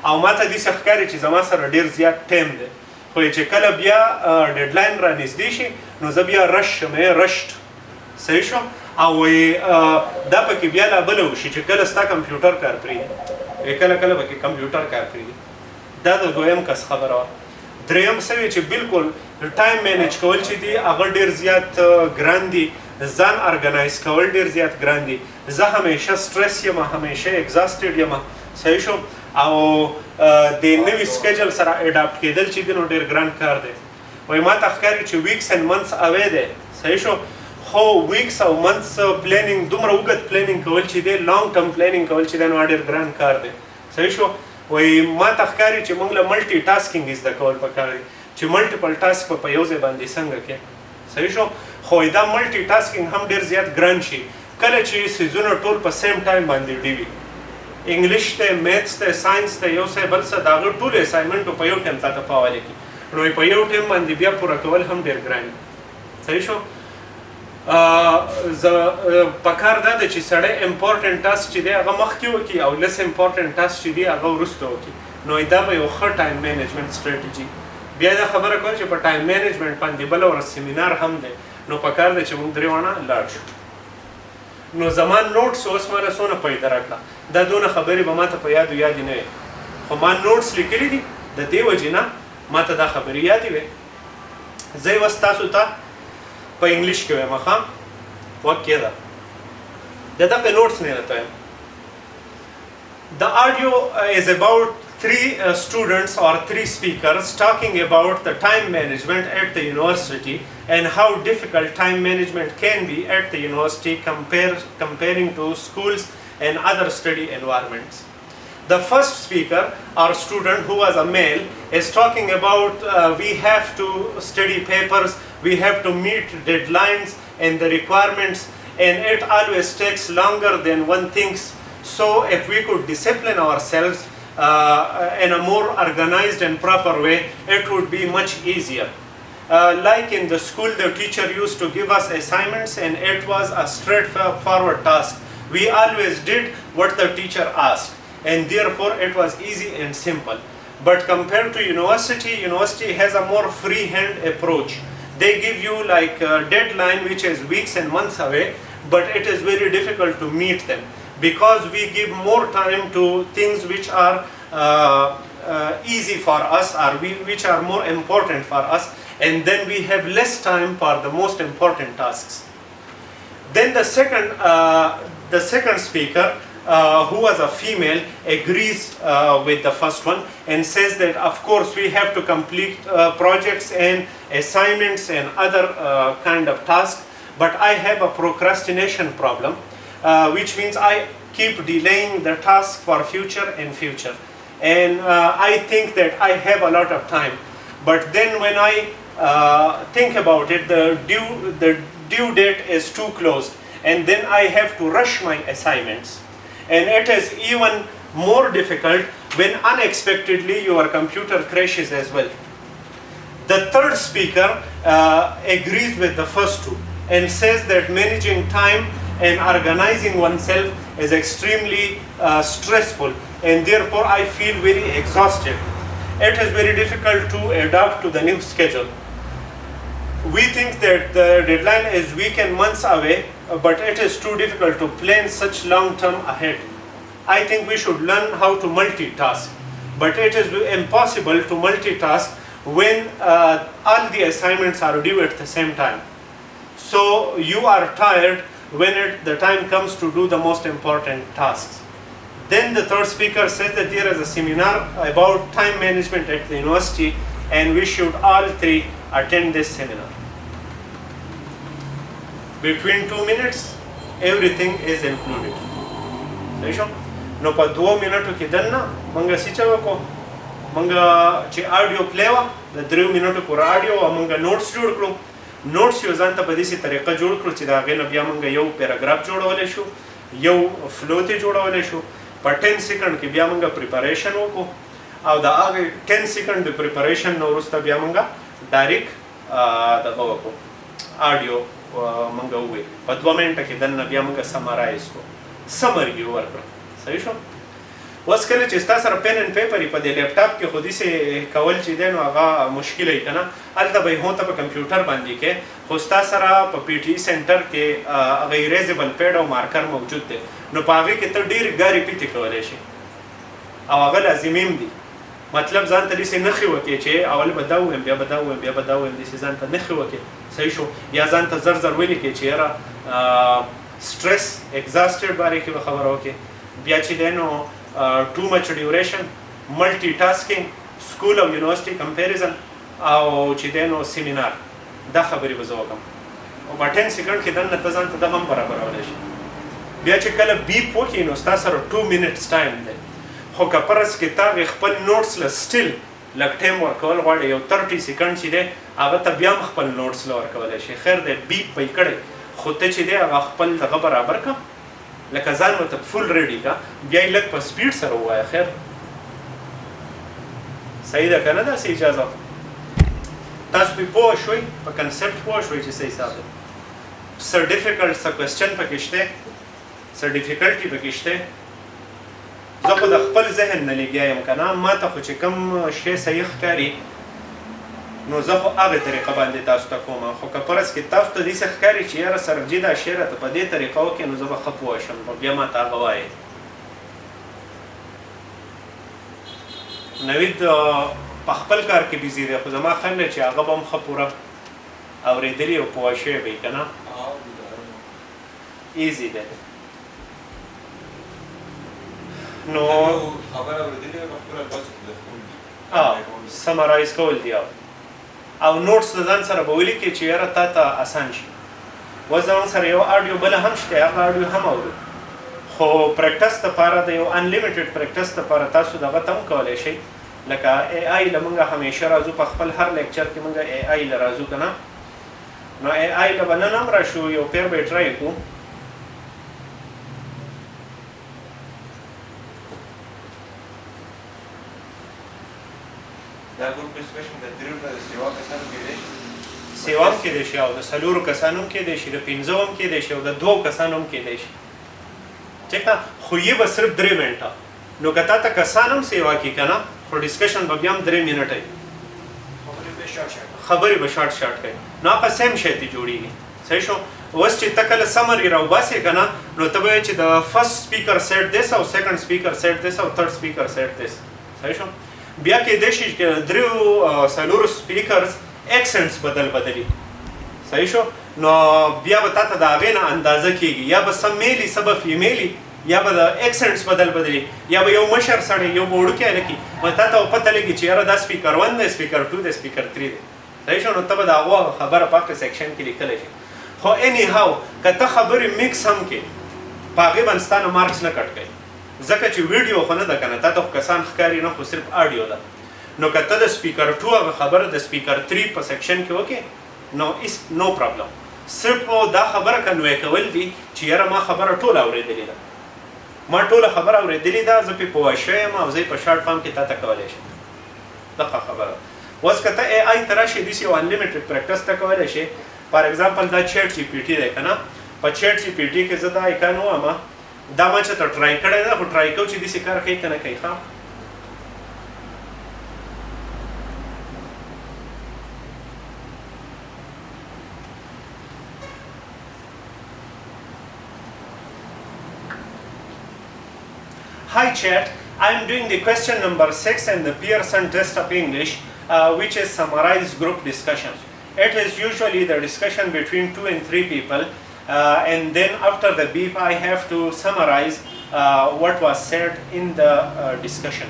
او ما ته داسې ښکاري چې زما سره ډېر زیات ټایم دی خو چې کله بیا ډیډلاین را نږدې شي نو زه بیا رش شم رشت صحیح شو او دا پکې بیا لا بله وشي چې کله ستا کمپیوټر کار پرېږدي کله کله پکې کمپیوټر کار پرېږدي دا د دویم کس خبره وه دریم څه وی چې بالکل ټایم مینیج کول چې دي هغه ډېر زیات ګران دي ځان ارګنایز کول ډېر زیات ګران دي زه همیشه سټرس یم همیشه اگزاسټډ یم صحیح شو او د نوي سکیجل سره اډاپټ کېدل چې دی نو ډېر ګران کار دی وایي ما ته ښکاري چې ویکس اینډ منثس اوی دی صحیح شو خو ویکس او منثس پلانینګ دومره اوږد پلانینګ کول چې دی لانګ ټرم پلانینګ کول چې دی نو ډېر ګران کار دی صحیح شو وایي ما ته ښکاري چې موږ له ملټي ټاسکینګ زده کول پکار دي چې ملټیپل ټاسک په یو ځای باندې څنګه کې صحیح شو خو دا ملټي ټاسکینګ هم ډېر زیات ګران شي کله چې سیزونه ټول په سیم ټایم باندې ډي وي انګلیش ته میتھس ته ساینس ته یو څه بل څه د هغه ټول اساینمنټ په یو ټایم تا ته په حواله کړي نو په یو ټایم باندې بیا پوره کول هم ډېر ګران دي صحیح شو پکار دا ده چې سړی امپورټنټ ټاسک چې دی هغه مخکې وکړي او لیس امپورټنټ ټاسک چې دی هغه وروسته وکړي نو دا به یو ښه ټایم مینجمنټ سټریټجي بیا دا خبره کوم چې په ټایم مینجمنټ باندې بله ورځ سیمینار هم دی نو پکار دی چې موږ درې واړه لاړ شو نو زما نوټس اوس ماله څونه پیدا راکړه دا دونه خبرې به ما ته په یادو یادې نه وي خو ما نوټس لیکلي دي د دې وجې نه ما ته دا خبرې یادې وې زه یې اوس تاسو ته په انګلیش کې وایم ښه وکې ده د دغه نوټس نه درته وایم The audio is about three students or three speakers talking about the time management at the university and how difficult time management can be at the university comparing to schools and other study environments. The first speaker or student, who was a male, is talking about we have to study papers, we have to meet deadlines and the requirements, and it always takes longer than one thinks. So if we could discipline ourselves in a more organized and proper way, it would be much easier. Like in the school, the teacher used to give us assignments and it was a straightforward task. We always did what the teacher asked, and therefore it was easy and simple. But compared to university has a more free-hand approach. They give you like a deadline which is weeks and months away, but it is very difficult to meet them, because we give more time to things which are easy for us or which are more important for us, and then we have less time for the most important tasks. Then the second speaker, who was a female, agrees with the first one and says that of course we have to complete projects and assignments and other kind of tasks, but I have a procrastination problem. which means I keep delaying the task for future and future. And I think that I have a lot of time. But then when I think about it, the due date is too close. And then I have to rush my assignments. And it is even more difficult when unexpectedly your computer crashes as well. The third speaker agrees with the first two and says that managing time and organizing oneself is extremely stressful, and therefore I feel very exhausted. It is very difficult to adapt to the new schedule. We think that the deadline is weeks and months away, but it is too difficult to plan such long term ahead. I think we should learn how to multitask, but it is impossible to multitask when all the assignments are due at the same time. So you are tired when the time comes to do the most important tasks. Then the third speaker says that there is a seminar about time management at the university, and we should all three attend this seminar. Between 2 minutes, everything is included. No pa 2 minutes ki danna manga sicha ko manga che audio play wa the 3 minutes ko audio wa manga notes jod klo notes yo zanta په دې طریقه جوړ کړو چې دا غنه بیا مونږ یو پیراګراف جوړولای شو یو فلو ته جوړولای شو په 10 سکند کې بیا مونږ پریپریشن وکړو او دا هغه 10 سکند د پریپریشن نو وروسته بیا مونږ ډایرکټ دغه وکړو اډیو مونږ وې په 2 منټه کې دنه بیا مونږ سمرایز کو سمری ورکړو صحیح شو اوس کله چې تاسو سره پن ان پیپر په دې لیپټاپ کې خودي سه کول چې دین هغه مشکل ای کنه الته به هوته په کمپیوټر باندې کې خو تاسو سره په پی ټی سنټر کې هغه ایریزبل پیډ او مارکر موجود دی نو په هغه کې ته ډیر غاری پیټ کولای شي او هغه لازمیم دي مطلب ځان ته دې نخي وکي چې اول بداوم بیا بداوم بیا بداوم دې ځان ته نخي وکي صحیح شو یا ځان ته زر زر ویل کې چې یاره سټرس ایگزاستډ باندې کې خبره وکي بیا چې دینو too much duration, multitasking, school او university comparison او چې دینو سیمینار دا خبرې به زه وکړم او په 10 سکند کې دننه ته ځان ته دغه هم برابرولی شي بیا چې کله بیپ وکړي نو ستا سره 2 minutes ټایم دی خو که فرض کې تا خپل نوټس له سټیل لږ ټایم ورکول غواړي یو 30 سکند چې دی هغه ته بیا هم خپل نوټس له ورکولی شي خیر دی بیپ به یې کړی خو ته چې دی هغه خپل دغه برابر کړه لکه ځان ورته فل ریډي کا بیا یې لږ په سپیډ سره ووایه خیر صحیح ده که نه داسې اجازه تاسو پرې پوه شوئ په کنسپټ پوه شوئ چې څه حساب دی څه ډیفیکلټ څه کوېسچن پکې شته څه ډیفیکلټي پکې شته زه خو د خپل ذهن نه لګیا یم که نه ما ته خو چې کوم شی صحیح ښکاري نو زه خو هغه طریقه باندې تاسو ته کوم خو که فرض کې تاسو ته داسې ښکاري چې یاره سرجي دا شی راته په دې طریقه وکړې نو زه به ښه پوه شم نو بیا ما ته هغه وایې نوید په خپل کار کې بیزي دی خو زما خیال دی چې هغه به هم ښه پوره اورېدلي او پوه شوی به یې که نه ایزي دی نو سمرایز کول دی او نوټس د ځان سره به ولیکې چې یاره تا ته اسان شي اوس زموږ سره یو اډیو بله هم شته هغه اډیو هم اورو خو پریکټس دپاره د یو انلیمیټډ پریکټس دپاره تاسو دغه ته هم کولی شئ لکه ای آی له موږ همیشه راځو په خپل هر لیکچر کې موږ ای آی له راځو که نه نو ای آی له به نن هم راشو یو پیر به یې ټرای کړو دا ګروپ ډسکشن د درېو د سیوا کسانو کېدی شي سیوا هم کېدی شي او د څلورو کسانو هم کېدی شي د 5 هم کېدی شي او د 2 کسانو هم کېدی شي ٹھیک ده خو یې به صرف 3 منټه نو که تا ته کسان هم سیوا کړي که نه خو ډسکشن به بیا هم 3 منټه وي خبرې به شارټ شارټ کوي نو هغه سیم شی ته جوړېږي صحیح شو اوس چې ته کله سمري راوباسې که نه نو ته به چې د فرست سپیکر سیټ دیس او سیکنډ سپیکر سیټ دیس او تھرډ سپیکر سیټ دیس صحیح شو بیا کېدای شي چې درېو څلورو سپیکرز ایکسنټس بدلي صحیح شو نو بیا به تا ته د هغې نه اندازه کېږي یا به څه میلي څه به فیمیلي یا به د ایکسنټس بدلي یا به یو مشر سړی یو به وړوکی هلکي نو تا ته به پته لګي چې یاره دا سپیکر 1 دی سپیکر 2 دی سپیکر 3 دی صحیح شو نو ته به د هغو خبره په هغه سیکشن کې لیکلی شي خو اینی هاو که ته خبرې میکس هم کې په هغې باندې ستا نه مارکس نه کټ کوي ځکه چې ویډیو خو نه ده که نه تا ته خو کسان ښکاري نه خو صرف آډیو ده نو که ته د سپیکر 2 هغه خبره د سپیکر 3 په سیکشن کې وکړې نو اس نو پرابلم صرف دا خبره کنوی کول دي چې یاره ما خبره ټوله اورېدلې ده ما ټوله خبره اورېدلې ده زه پرې پوه شوی یم او زه په شارټ فارم کې تا ته کولی شم دغه خبره اوس که ته ای آی ته راشې داسې یو انلیمیټډ پریکټس ته کولی شې فار ایگزامپل دا چیټ جی پی ټي دی که نه په چیټ جی پی ټي کې زه دا ایکان ووایم دا ما چې ته ټرای کړی ده خو ټرای کوو چې داسې کار کوي که نه کوي ښه Hi chat, I am doing the question number 6 in the Pearson Test of English, which is summarized group discussion. It is usually the discussion between 2 and 3 people, and then after the beep I have to summarize what was said in the discussion.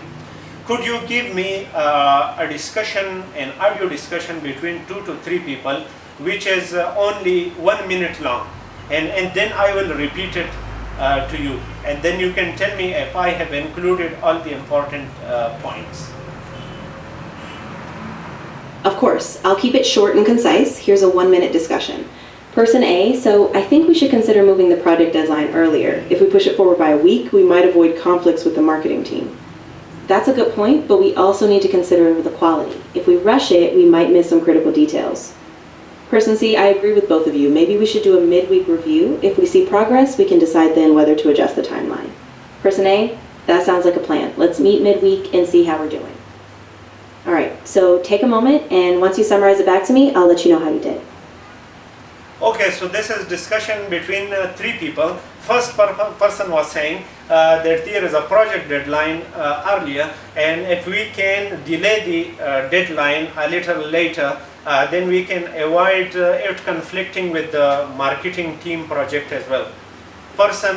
Could you give me a discussion, an audio discussion between 2 to 3 people, which is only 1 minute long, and then I will repeat it to you, and then you can tell me if I have included all the important points. Of course, I'll keep it short and concise. Here's a 1-minute discussion. Person A, so I think we should consider moving the project deadline earlier. If we push it forward by a week, we might avoid conflicts with the marketing team. That's a good point, but we also need to consider the quality. If we rush it, we might miss some critical details. Person C, I agree with both of you. Maybe we should do a midweek review. If we see progress, we can decide then whether to adjust the timeline. Person A, that sounds like a plan. Let's meet midweek and see how we're doing. All right, so take a moment, and once you summarize it back to me, I'll let you know how you did. Okay, so this is discussion between 3 people. First person was saying that there is a project deadline earlier, and if we can delay the deadline a little later, then we can avoid it conflicting with the marketing team project as well. Person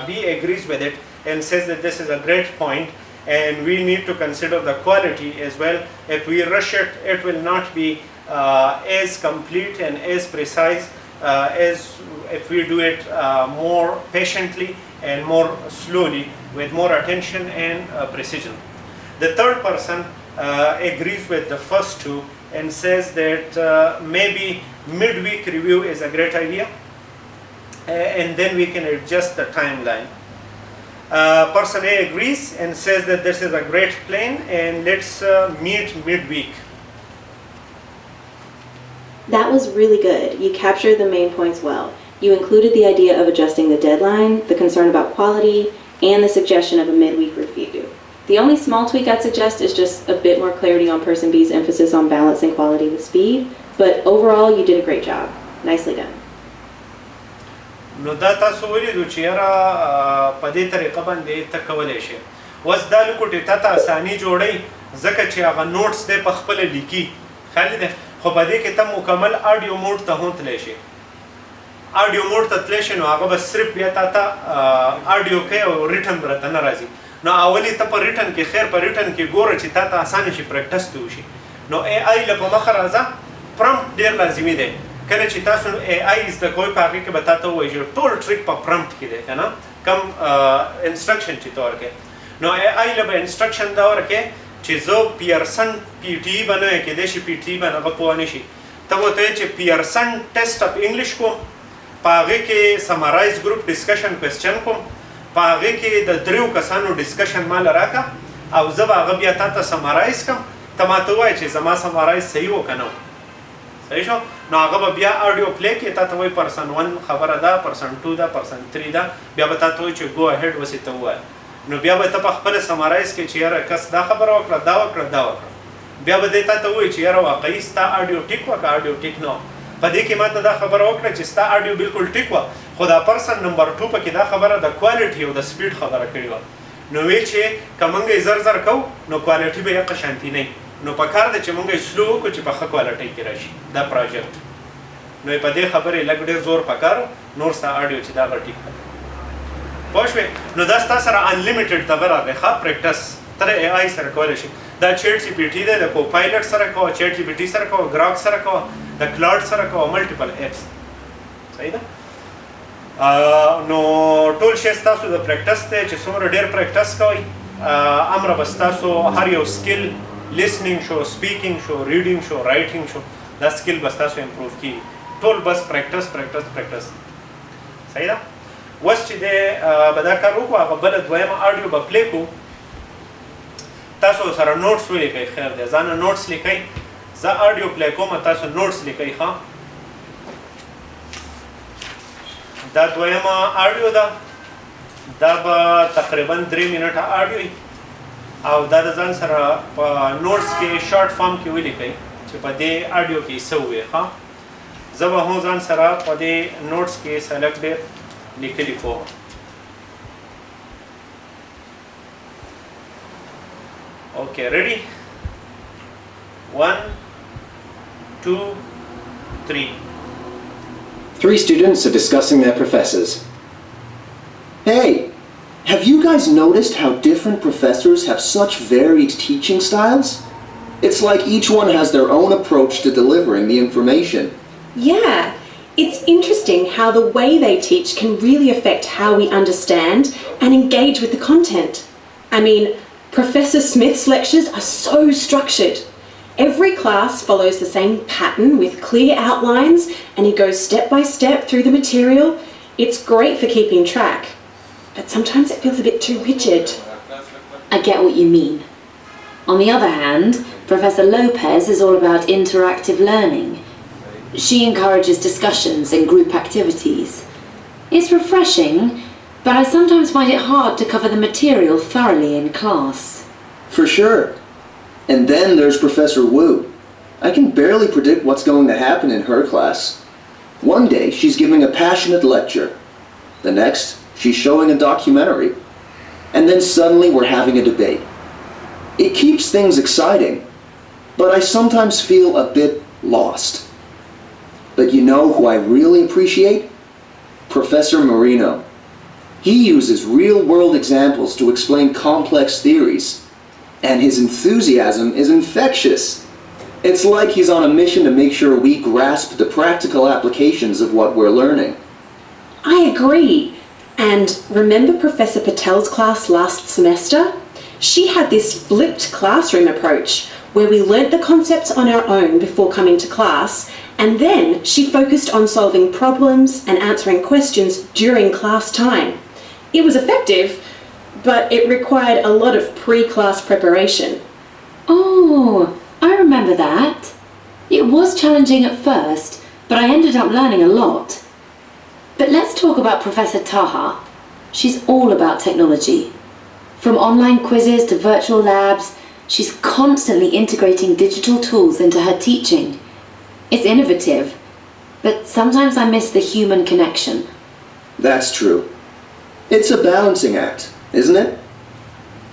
B agrees with it and says that this is a great point, and we need to consider the quality as well. If we rush it, it will not be as complete and as precise as if we do it more patiently and more slowly with more attention and precision. The third person agrees with the first two and says that maybe midweek review is a great idea, and then we can adjust the timeline. Person A agrees and says that this is a great plan, and let's meet midweek. That was really good. You captured the main points well. You included the idea of adjusting the deadline, the concern about quality, and the suggestion of a midweek review. The only small tweak I'd suggest is just a bit more clarity on person B's emphasis on balancing quality with speed, but overall you did a great job. Nicely done. نو دا تاسو ولیدو چې یاره په دې طریقه باندې ته کولی شې اوس دا لکوټې تا ته اساني جوړی ځکه چې هغه نوټس دی په خپله لیکي خالي دی خو په دې کې ته مکمل آډیو موډ ته هم تلی شې آډیو موډ ته تلی شې نو هغه به صرف بیا تا ته آډیو کوي او ریټن به راته نه راځي نو اولې ته په ریټن کې خیر په ریټن کې ګوره چې تا ته اسانه شي پریکټس ته وشي نو ای آی له په مخه راځه پرمپټ ډېر لازمي دی کله چې تاسو ای آی زده کوئ په هغې کې به تا ته ووایي چې ټول ټریک په پرمپټ کې دی که نه کم انسټرکشن چې ته ورکوې نو ای آی له به انسټرکشن دا ورکوې چې زه پیرسن پی ټي ای به نه وی کېدای شي پی ټي ای به هغه پوه نه شي ته به ورته وایې چې پیرسن ټیسټ اف انګلیش کوم په هغې کې سمرایز ګروپ ډسکشن کوېسچن کوم په هغې کې د 3 کسانو ډسکشن ماله راکړه او زه به هغه بیا تا ته سمرایز کړم ته ماته ووایې چې زما سمرایز صحیح و که نه و صحیح شو نو هغه به بیا آډیو پلی کړي تا ته وایي پرسن 1 خبره ده پرسن 2 ده پرسن 3 ده بیا به تا ته وایي چې ګو اهیډ وسې ته ووایه نو بیا به ته په خپله سمرایز کړې چې یاره کس دا خبره وکړه دا وکړه دا وکړه بیا به دی تا ته ووایي چې یاره واقعي ستا آډیو ټیک وه که آډیو ټیک نه وه په دې کې ما ته دا خبره وکړه چې ستا آډیو بالکل ټیک وه خو دا پرسن نمبر 2 پکې دا خبره د کوالټي او د سپیډ خبره کړې وه نو وی چې که موږ یې زر زر کوو نو کوالټي به یې قشانتي نه نو په کار ده چې موږ یې سلو وکړو چې په ښه کوالټۍ کې راشي دا پروجیکټ نو په دې خبرې لږ ډېر زور پکار نور ستا آډیو چې دا به ټیک کړه پوه شوې نو دا ستا سره انلیمیټډ دغه راغی ښه پریکټس ته د ای آی سره کولی شي دا چیټ جی پی ټي دی د کوپایلټ سره کوه چیټ جی پی ټي سره کوه ګراک سره کوه د کلاوډ سره کوه ملټیپل ایپس صحیح ده نو ټول شی ستاسو د پریکټس دی چې څومره ډېر پریکټس کوئ امره به ستاسو هر یو سکل listening شو speaking شو reading شو writing شو دا سکل به ستاسو امپروف کیږي ټول بس پریکټس پریکټس پریکټس صحیح ده اوس چې دی به دا کار وکړو هغه بله دویمه اډیو به پلی کړو تاسو سره نوټس ولیکئ خیر دی ځانه نوټس لیکئ زه اډیو پلی کوم تاسو نوټس لیکئ ښه دا دویمه اډیو ده دا به تقریبا 3 منټه اډیو وي او دا د ځان سره په نوټس کې شارټ فارم کې ولیکئ چې په دې اډیو کې څه ووایي ښه زه به هم ځان سره په دې نوټس کې سلیکټ ډېر لیکلي کوم اوکې ریډي 1 2 3 3 students are discussing their professors. Hey, have you guys noticed how different professors have such varied teaching styles? It's like each one has their own approach to delivering the information. Yeah, it's interesting how the way they teach can really affect how we understand and engage with the content. I mean, Professor Smith's lectures are so structured. Every class follows the same pattern with clear outlines and he goes step by step through the material. It's great for keeping track, but sometimes it feels a bit too rigid. I get what you mean. On the other hand, Professor Lopez is all about interactive learning. She encourages discussions and group activities. It's refreshing, but I sometimes find it hard to cover the material thoroughly in class. For sure. And then there's Professor Wu. I can barely predict what's going to happen in her class. One day she's giving a passionate lecture. The next, she's showing a documentary. And then suddenly we're having a debate. It keeps things exciting, but I sometimes feel a bit lost. But you know who I really appreciate? Professor Marino. He uses real-world examples to explain complex theories. And his enthusiasm is infectious. It's like he's on a mission to make sure we grasp the practical applications of what we're learning. I agree. And remember Professor Patel's class last semester? She had this flipped classroom approach where we learnt the concepts on our own before coming to class, and then she focused on solving problems and answering questions during class time. It was effective, but it required a lot of pre-class preparation. Oh, I remember that. It was challenging at first, but I ended up learning a lot. But let's talk about Professor Taha. She's all about technology. From online quizzes to virtual labs, she's constantly integrating digital tools into her teaching. It's innovative, but sometimes I miss the human connection. That's true. It's a balancing act, isn't it?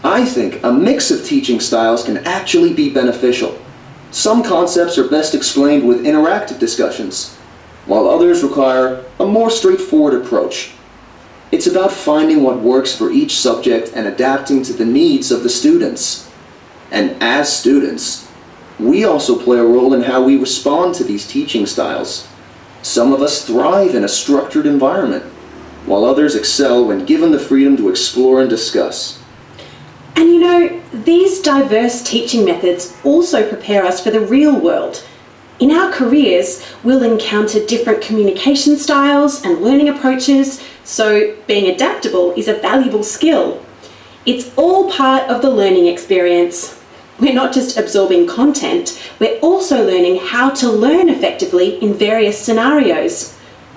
I think a mix of teaching styles can actually be beneficial. Some concepts are best explained with interactive discussions, while others require a more straightforward approach. It's about finding what works for each subject and adapting to the needs of the students. And as students, we also play a role in how we respond to these teaching styles. Some of us thrive in a structured environment, while others excel when given the freedom to explore and discuss. And you know, these diverse teaching methods also prepare us for the real world. In our careers, we'll encounter different communication styles and learning approaches, so being adaptable is a valuable skill. It's all part of the learning experience. We're not just absorbing content, we're also learning how to learn effectively in various scenarios.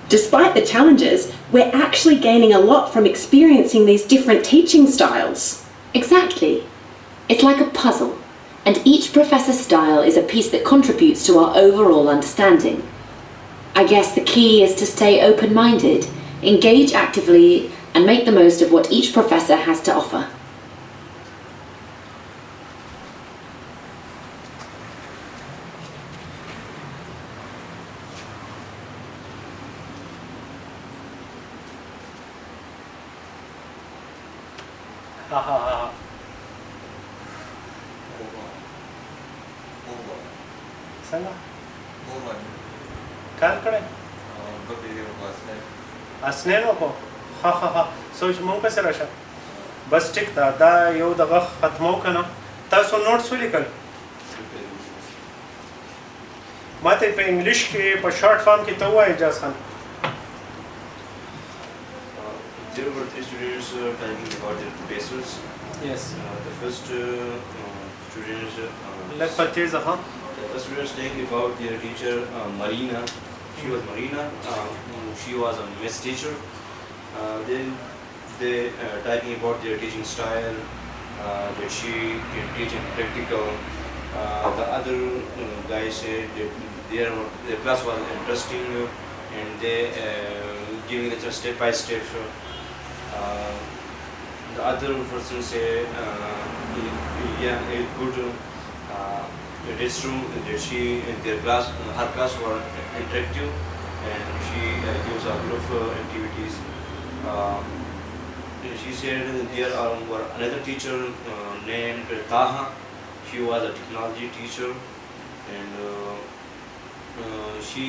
Despite the challenges, we're actually gaining a lot from experiencing these different teaching styles. Exactly. It's like a puzzle, and each professor's style is a piece that contributes to our overall understanding. I guess the key is to stay open-minded, engage actively, and make the most of what each professor has to offer. څنګه کار کړی اسنین وکړو ها ها ها سوچ مونږ پسې راشه بس ټیک ده دا یو دغه ختمو که نه تاسو نوټس ولیکل ما ته په انګلیش کې په شارټ فارم کې ته ووایه اجاز خان There were 3 students talking about their professors. Yes. The first students. لږ په تیزه ها The first students talking about their teacher Marina. She was Marina. She was a maths teacher. Then they talking about their teaching style. That she can teach in practical. The other guys said that their class was interesting and they giving it step by step. The other person said, yeah, it's good. It is true that her class was interactive and she gives a lot of activities. She said there were another teacher named Taha. She was a technology teacher and she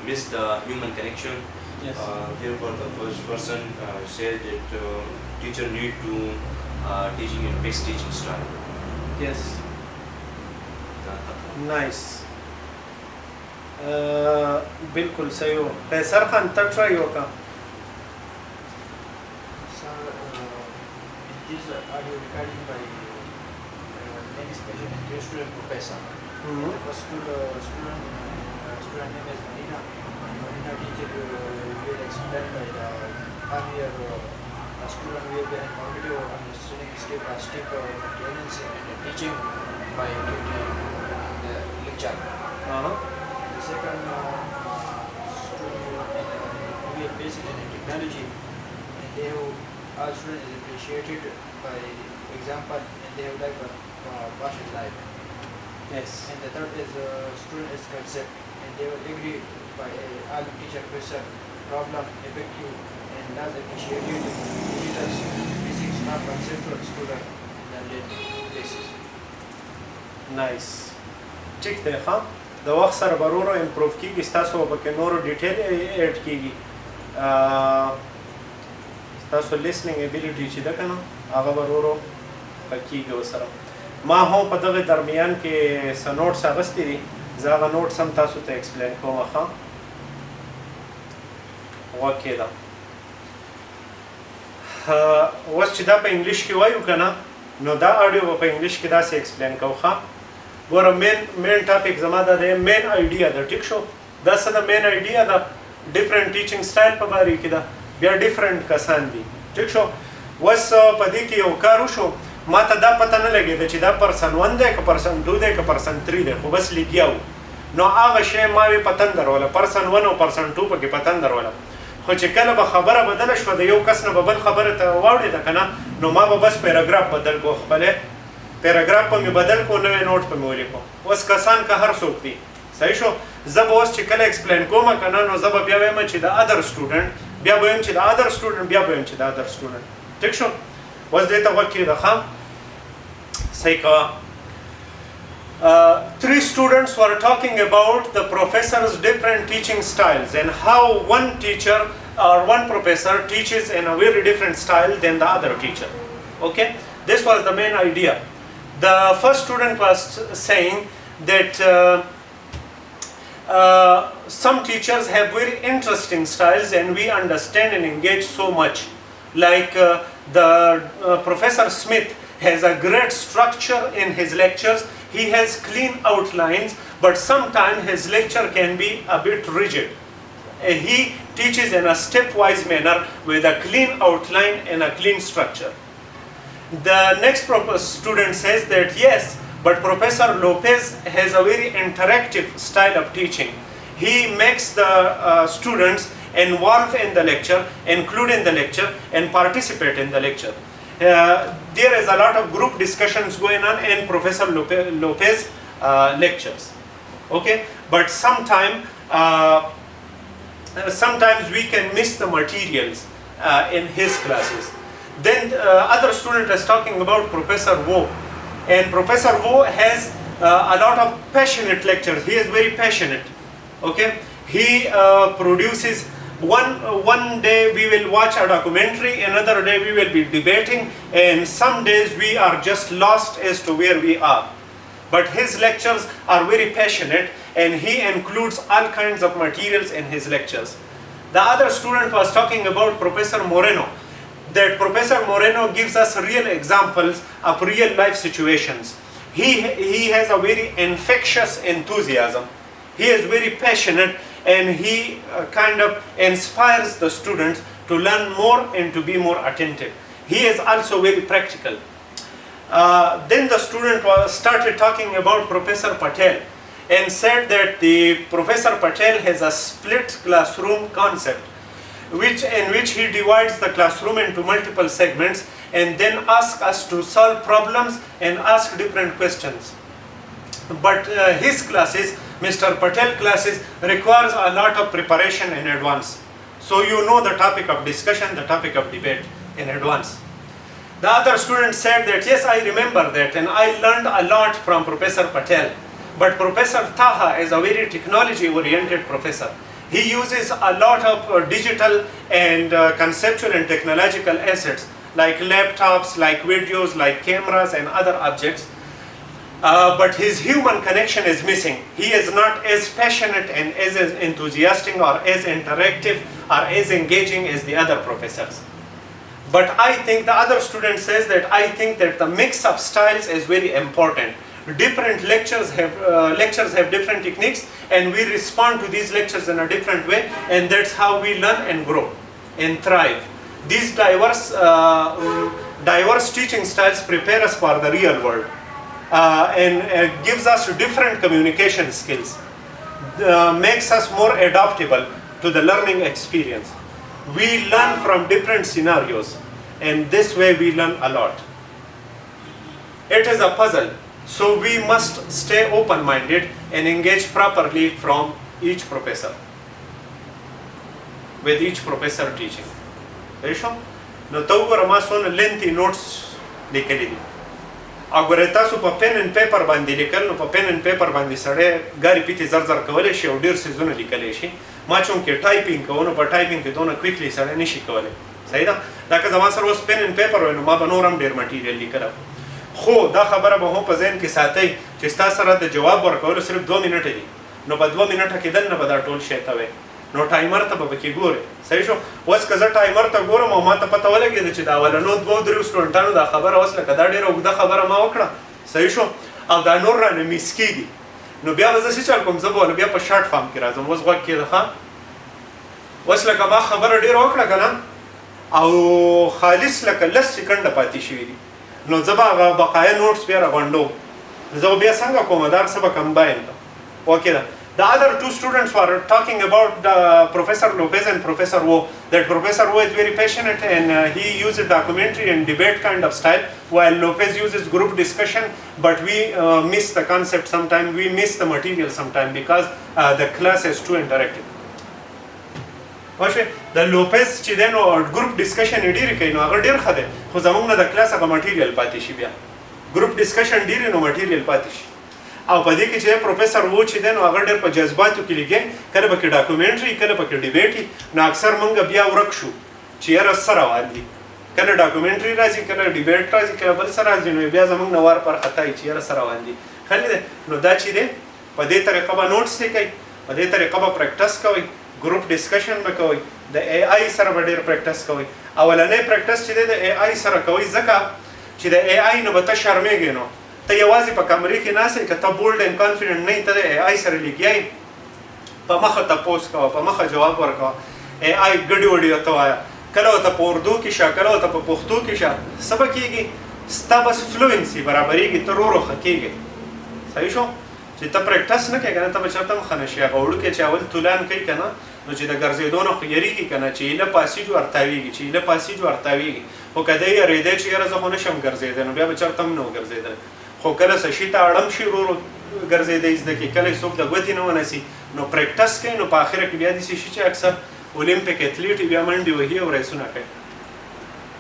missed the human connection. Yes. Therefore, the first person said that teacher need to teaching in mixed teaching style. Yes. Nice. बिल्कुल सही हो कैसर खान तक ट्राई होगा Sir, it is audio recording by next special interest student professor. The first student name is Marina. Marina teacher will explain by the earlier student will be cognitive understanding step by step maintenance and teaching by duty the lecture. The second student will be based in technology and they have all students is appreciated by example and they have like a partial life. Yes. And the third is student is concept and they will agree by all teacher professor problem effective and does appreciated teachers physics not conceptual student and then basis. Nice. ٹھیک دی ښه د وخت سره به ورو ورو امپروف کېږي ستاسو به پکې نورو ډیټیل ایډ کېږي ستاسو لیسننګ ایبیلیټي چې ده که نه هغه به ورو ورو ښه کېږي ورسره ما هم په دغه درمیان کې څه نوټس اخیستي دي زه هغه نوټس هم تاسو ته ایکسپلین کوم ښه غوږ کېږده اوس چې دا په انګلیش کې وایو که نه نو دا اډیو به په انګلیش کې داسې ایکسپلین کوو ښه ګوره مین ټاپک زما دا دی مین آیډیا ده ټیک شو دا څه ده مین آیډیا ده ډفرنٹ ټیچنګ سټایل په باره کې ده بیا ډفرنٹ کسان دي ټیک شو اوس په دې کې یو کار وشو ما ته دا پته نه لګېده چې دا پرسن 1 دی که پرسن 2 دی که پرسن 3 دی خو بس لګیا و نو هغه شی ما وې په تندر وله پرسن 1 او پرسن 2 پکې په تندر وله خو چې کله به خبره بدله شوه د یو کس نه به بل خبره ته واوړېده که نه نو ما به بس پیراګراف بدل کړو خپلی پیراګراف په مې بدل کړو نوی نوټ په مې ولیکو اوس کسان که هر څوک دي صحیح شو زه به اوس چې کله ایکسپلین کوم که نه نو زه به بیا وایم چې د ادر سټوډنټ بیا به وایم چې د ادر سټوډنټ بیا به وایم چې د ادر سټوډنټ ټیک شو اوس دې ته غوږ کېږده ښه صحیح کوه 3 students were talking about the professor's different teaching styles and how one teacher or one professor teaches in a very different style than the other teacher. Okay, this was the main idea. The first student was saying that some teachers have very interesting styles and we understand and engage so much. Like the Professor Smith has a great structure in his lectures. He has clean outlines, but sometimes his lecture can be a bit rigid. He teaches in a stepwise manner with a clean outline and a clean structure. The next student says that yes, but Professor Lopez has a very interactive style of teaching. He makes the students involve in the lecture, include in the lecture, and participate in the lecture. There is a lot of group discussions going on in Professor Lopez lectures. Okay, but sometimes we can miss the materials in his classes. Then other student is talking about Professor Wu, and Professor Wu has a lot of passionate lectures. He is very passionate. Okay, he produces One day we will watch a documentary, another day we will be debating, and some days we are just lost as to where we are. But his lectures are very passionate, and he includes all kinds of materials in his lectures. The other student was talking about Professor Moreno, that Professor Moreno gives us real examples of real life situations. He has a very infectious enthusiasm. He is very passionate, and he kind of inspires the students to learn more and to be more attentive. He is also very practical. Then the student started talking about Professor Patel and said that the Professor Patel has a split classroom concept, in which he divides the classroom into multiple segments and then asks us to solve problems and ask different questions. But his classes, Mr. Patel classes, requires a lot of preparation in advance. So you know the topic of discussion, the topic of debate in advance. The other student said that, yes, I remember that, and I learned a lot from Professor Patel. But Professor Taha is a very technology-oriented professor. He uses a lot of digital and conceptual and technological assets, like laptops, like videos, like cameras and other objects. But his human connection is missing. He is not as passionate and as enthusiastic or as interactive or as engaging as the other professors. But I think the other student says that I think that the mix of styles is very important. Different lectures have different techniques, and we respond to these lectures in a different way, and that's how we learn and grow and thrive. These diverse teaching styles prepare us for the real world and gives us different communication skills, makes us more adaptable to the learning experience. We learn from different scenarios, and this way we learn a lot. It is a puzzle. So we must stay open-minded and engage properly from each professor, with each professor teaching. No tawgura ma sone lengthy notes likeli di. Agora tasu pa pen and paper bandi likal no pa pen and paper bandi sare gari piti zar kawale shi au dir season likale shi. Ma chunke typing kono pa typing ke dona quickly sare nishi kawale. Sahi da? Da ka zaman sar was pen and paper no ma banoram der material likala. خو دا خبره به هم په ذهن کې ساتئ چې ستا سره د جواب ورکولو صرف 2 منټه دي، نو په 2 منټه کې دننه به دا ټول شی ته وایي، نو ټایمر ته به پکې ګورئ. صحیح شو؟ اوس که زه ټایمر ته ګورم او ما ته پته ولګېده چې د اولنو 2-3 سټوډنټانو دا خبره اوس لکه دا ډېره اوږده خبره ما وکړه، صحیح شو، او دا نور رانه میس کېږي، نو بیا به زه څه چل کوم؟ زه به بیا په شارټ فارم کې راځم. اوس غوږ کېده ښه، اوس لکه ما خبره ډېره وکړه که نه، او خالص لکه 10 سکنډه پاتې شوي دي، نو زه به هغه بقایا نوټس بیا راغونډوم، زه به بیا څنګه کوم؟ دا هر څه به کمباین کړم. اوکې ده. The other two students were talking about Professor Lopez and Professor Wo, that Professor Wo is very passionate and he uses documentary and debate kind of style, while Lopez uses group discussion, but we miss the concept sometimes, we miss the material sometimes because the class is too interactive. The Lopez چې دی نو ګروپ ډسکشن یې ډېرې کوي، نو هغه ډېر ښه دی، خو زموږ نه د کلاس هغه مټیریل پاتې شي. بیا ګروپ ډسکشن ډېرې نو مټیریل پاتې شي. او په دې کې چې پروفیسر وو چې دی نو هغه ډېر په جذباتو کې لګي، کله پکې ډاکومنټري کله پکې ډیبیټ، نو اکثر موږ بیا ورک شو چې یاره څه روان دي، کله ډاکومنټري راځي کله ډیبیټ راځي کله بل څه راځي، نو بیا زموږ نه وار پر خطا چې یاره څه روان دي. ښه دی. نو دا چې دی په دې طریقه به نوټس لیکئ، په دې طریقه به پریکټس کوئ، ګروپ ډسکشن به کوئ، د اے آی سره به ډېر پریکټس کوئ. اولنی پریکټس چې دی د اے آی سره کوئ، ځکه چې د اے آی نه به ته شرمېږې، نو ته یوازې په کمرې کې ناست یې، که ته بولډ اینډ کانفیډنټ نه یې، ته د اے آی سره لګیا یې، په مخه تپوس کوه، په مخه جواب ورکوه، اے آی ګډې وډې ورته وایه، کله ورته په اردو کې شه، کله ورته په پښتو کې شه، څه به کېږي؟ ستا بس فلوینسي برابرېږي، ته ورو ښه کېږي. صحیح شو؟ چې ته پریکټس نه کوې که نه، ته به چېرته هم ښه نه شي. هغه وړوکی چې اول تولان کوي که نه، نو چې د ګرځېدو نه خو یېرېږي که نه، چې ایله پاسیج ورتاوېږي، چې ایله پاسیج ورتاوېږي، خو که دی یېرېدی چې یاره زه خو نه شم ګرځېدی، نو بیا به چېرته هم نه و ګرځېدلی. خو کله څه شي ته اړم شي ورو ورو ګرځېدی زده کړي، کله یې څوک د ګوتې نه ونیسي، نو پریکټس کوي، نو په اخره کې بیا داسې شي چې اکثر اولمپیک ایتھلیټ بیا منډې وهي او ریسونه کوي.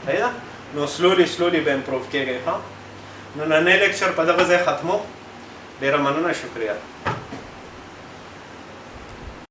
صحیح ده؟ نو سلولي به امپروف کېږئ. ها، نو نننی لیکچر په دغه ځای ختمو. ډېره مننه، شکریه.